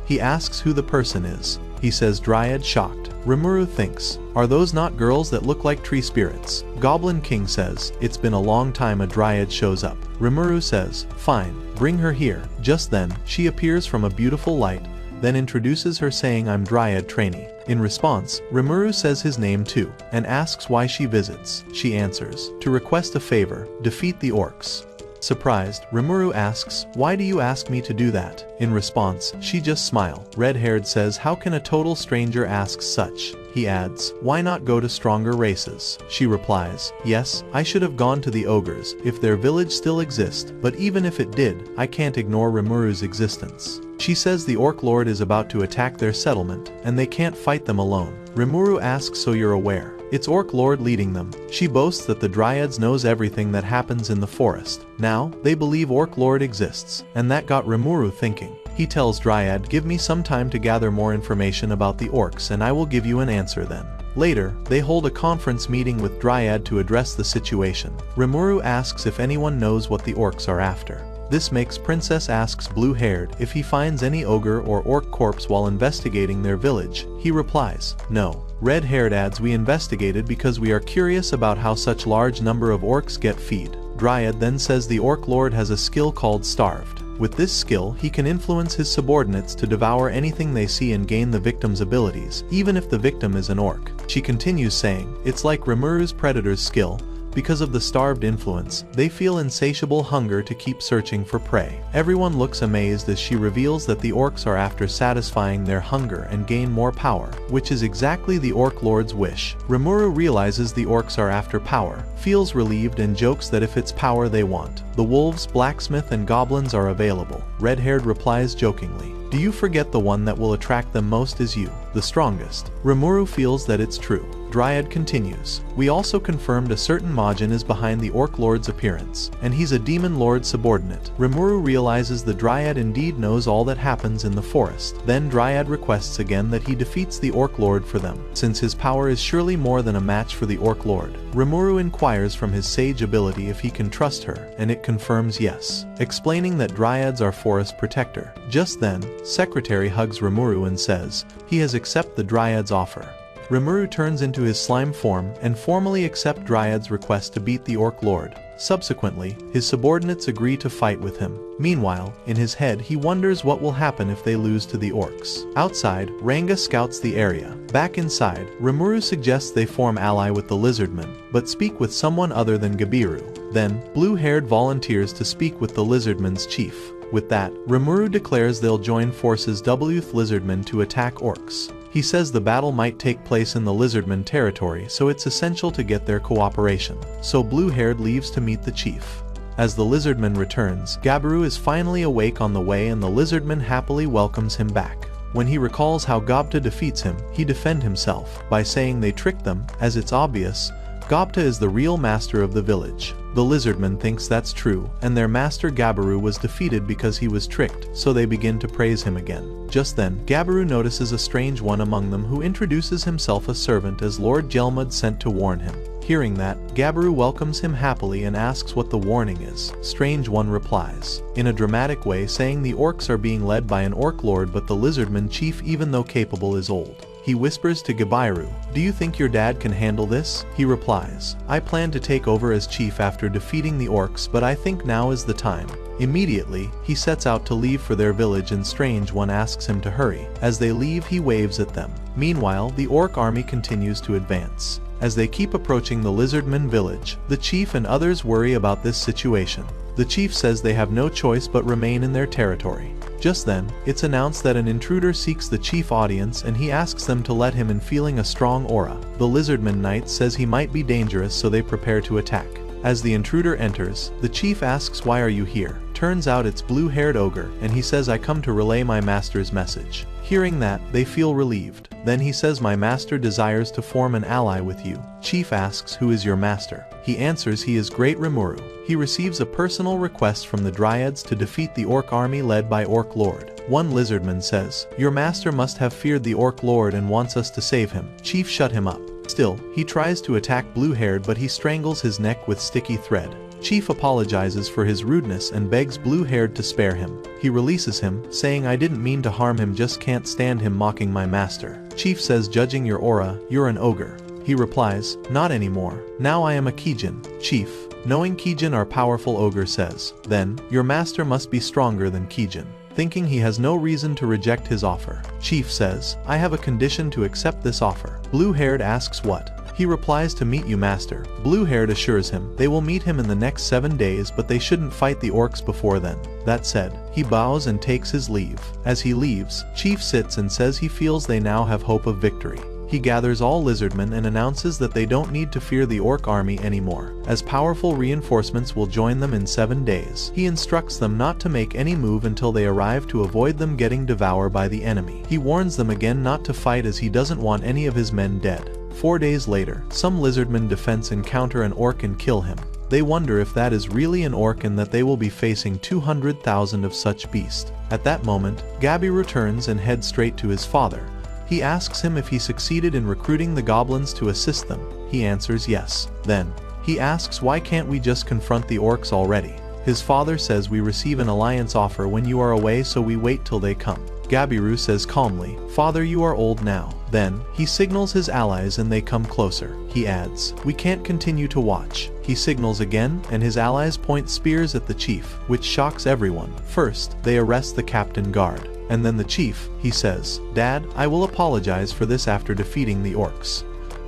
He asks who the person is. He says Dryad, shocked. Rimuru thinks, are those not girls that look like tree spirits? Goblin King says, it's been a long time a Dryad shows up. Rimuru says, fine, bring her here. Just then, she appears from a beautiful light, then introduces her saying I'm Dryad Trainee. In response, Rimuru says his name too, and asks why she visits. She answers, to request a favor, defeat the orcs. Surprised, Rimuru asks, why do you ask me to do that? In response, she just smiles. Red-haired says, how can a total stranger ask such? He adds, why not go to stronger races? She replies, yes, I should have gone to the ogres, if their village still exists, but even if it did, I can't ignore Rimuru's existence. She says the orc lord is about to attack their settlement, and they can't fight them alone. Rimuru asks, so you're aware? It's Orc Lord leading them. She boasts that the Dryads knows everything that happens in the forest. Now, they believe Orc Lord exists, and that got Rimuru thinking. He tells Dryad, give me some time to gather more information about the orcs and I will give you an answer then. Later, they hold a conference meeting with Dryad to address the situation. Rimuru asks if anyone knows what the orcs are after. This makes Princess asks blue-haired if he finds any ogre or orc corpse while investigating their village. He replies, no. Red-haired adds, we investigated because we are curious about how such large number of orcs get feed. Dryad then says the orc lord has a skill called starved. With this skill, he can influence his subordinates to devour anything they see and gain the victim's abilities, even if the victim is an orc. She continues saying, it's like Rimuru's predator's skill. Because of the starved influence, they feel insatiable hunger to keep searching for prey. Everyone looks amazed as she reveals that the orcs are after satisfying their hunger and gain more power, which is exactly the orc lord's wish. Rimuru realizes the orcs are after power, feels relieved and jokes that if it's power they want, the wolves, blacksmith and goblins are available. Red-haired replies jokingly, do you forget the one that will attract them most is you, the strongest? Rimuru feels that it's true. Dryad continues, we also confirmed a certain Majin is behind the Orc Lord's appearance, and he's a Demon Lord subordinate. Rimuru realizes the Dryad indeed knows all that happens in the forest. Then Dryad requests again that he defeats the Orc Lord for them, since his power is surely more than a match for the Orc Lord. Rimuru inquires from his sage ability if he can trust her, and it confirms yes, explaining that Dryads are forest protector. Just then, Secretary hugs Rimuru and says, he has accepted the Dryad's offer. Rimuru turns into his slime form and formally accepts Dryad's request to beat the Orc Lord. Subsequently, his subordinates agree to fight with him. Meanwhile, in his head he wonders what will happen if they lose to the orcs. Outside, Ranga scouts the area. Back inside, Rimuru suggests they form ally with the lizardmen, but speak with someone other than Gabiru. Then, blue-haired volunteers to speak with the lizardmen's chief. With that, Rimuru declares they'll join forces with lizardmen to attack orcs. He says the battle might take place in the lizardmen territory, so it's essential to get their cooperation. So blue-haired leaves to meet the chief. As the lizardman returns, Gabiru is finally awake on the way and the lizardman happily welcomes him back. When he recalls how Gobta defeats him, he defends himself by saying they tricked them, as it's obvious, Gobta is the real master of the village. The lizardman thinks that's true, and their master Gabiru was defeated because he was tricked, so they begin to praise him again. Just then, Gabiru notices a strange one among them who introduces himself a servant as Lord Gelmud sent to warn him. Hearing that, Gabiru welcomes him happily and asks what the warning is. Strange One replies, in a dramatic way saying the orcs are being led by an orc lord but the lizardman chief even though capable is old. He whispers to Gabiru, "Do you think your dad can handle this?" He replies, "I plan to take over as chief after defeating the orcs, but I think now is the time." Immediately, he sets out to leave for their village and Strange One asks him to hurry. As they leave, he waves at them. Meanwhile, the orc army continues to advance. As they keep approaching the Lizardman village, the chief and others worry about this situation. The chief says they have no choice but remain in their territory. Just then, it's announced that an intruder seeks the chief audience and he asks them to let him in, feeling a strong aura. The Lizardman Knight says he might be dangerous, so they prepare to attack. As the intruder enters, the chief asks, "Why are you here?" Turns out it's blue-haired ogre, and he says, "I come to relay my master's message." Hearing that, they feel relieved. Then he says, "My master desires to form an ally with you." Chief asks, "Who is your master?" He answers he is Great Rimuru. He receives a personal request from the Dryads to defeat the orc army led by Orc Lord. One lizardman says, "Your master must have feared the Orc Lord and wants us to save him." Chief shut him up. Still, he tries to attack Blue-haired, but he strangles his neck with sticky thread. Chief apologizes for his rudeness and begs Blue-haired to spare him. He releases him, saying, "I didn't mean to harm him, just can't stand him mocking my master." Chief says, "Judging your aura, you're an ogre." He replies, "Not anymore. Now I am a Kijin." Chief, knowing Kijin are powerful, ogre says, "Then, your master must be stronger than Kijin." Thinking he has no reason to reject his offer, Chief says, "I have a condition to accept this offer." Blue-haired asks what. He replies, "To meet you, master." Blue-haired assures him they will meet him in the next 7 days, but they shouldn't fight the orcs before then. That said, he bows and takes his leave. As he leaves, Chief sits and says he feels they now have hope of victory. He gathers all lizardmen and announces that they don't need to fear the orc army anymore, as powerful reinforcements will join them in 7 days. He instructs them not to make any move until they arrive to avoid them getting devoured by the enemy. He warns them again not to fight as he doesn't want any of his men dead. 4 days later, some lizardmen defense encounter an orc and kill him. They wonder if that is really an orc and that they will be facing 200,000 of such beasts. At that moment, Gabby returns and heads straight to his father. He asks him if he succeeded in recruiting the goblins to assist them. He answers yes. Then, he asks, "Why can't we just confront the orcs already?" His father says, "We receive an alliance offer when you are away, so we wait till they come." Gabiru says calmly, "Father, you are old now." Then, he signals his allies and they come closer. He adds, "We can't continue to watch." He signals again, and his allies point spears at the chief, which shocks everyone. First, they arrest the captain guard. And then the chief, he says, "Dad, I will apologize for this after defeating the orcs."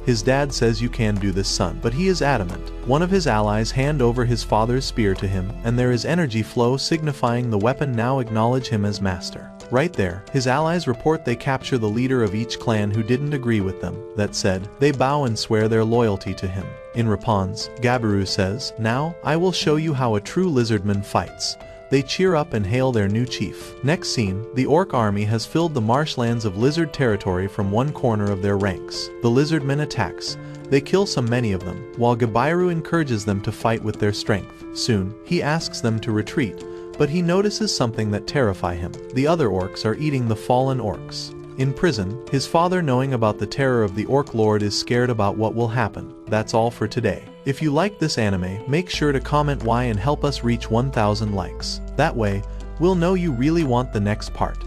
His dad says, "You can do this, son," but he is adamant. One of his allies hand over his father's spear to him, and there is energy flow signifying the weapon now acknowledge him as master. Right there, his allies report they capture the leader of each clan who didn't agree with them. That said, they bow and swear their loyalty to him. In response, Gabiru says, "Now, I will show you how a true lizardman fights." They cheer up and hail their new chief. Next scene, the orc army has filled the marshlands of lizard territory from one corner of their ranks. The lizardmen attacks. They kill many of them, while Gabiru encourages them to fight with their strength. Soon, he asks them to retreat, but he notices something that terrifies him. The other orcs are eating the fallen orcs. In prison, his father, knowing about the terror of the Orc Lord, is scared about what will happen. That's all for today. If you like this anime, make sure to comment why and help us reach 1,000 likes. That way, we'll know you really want the next part.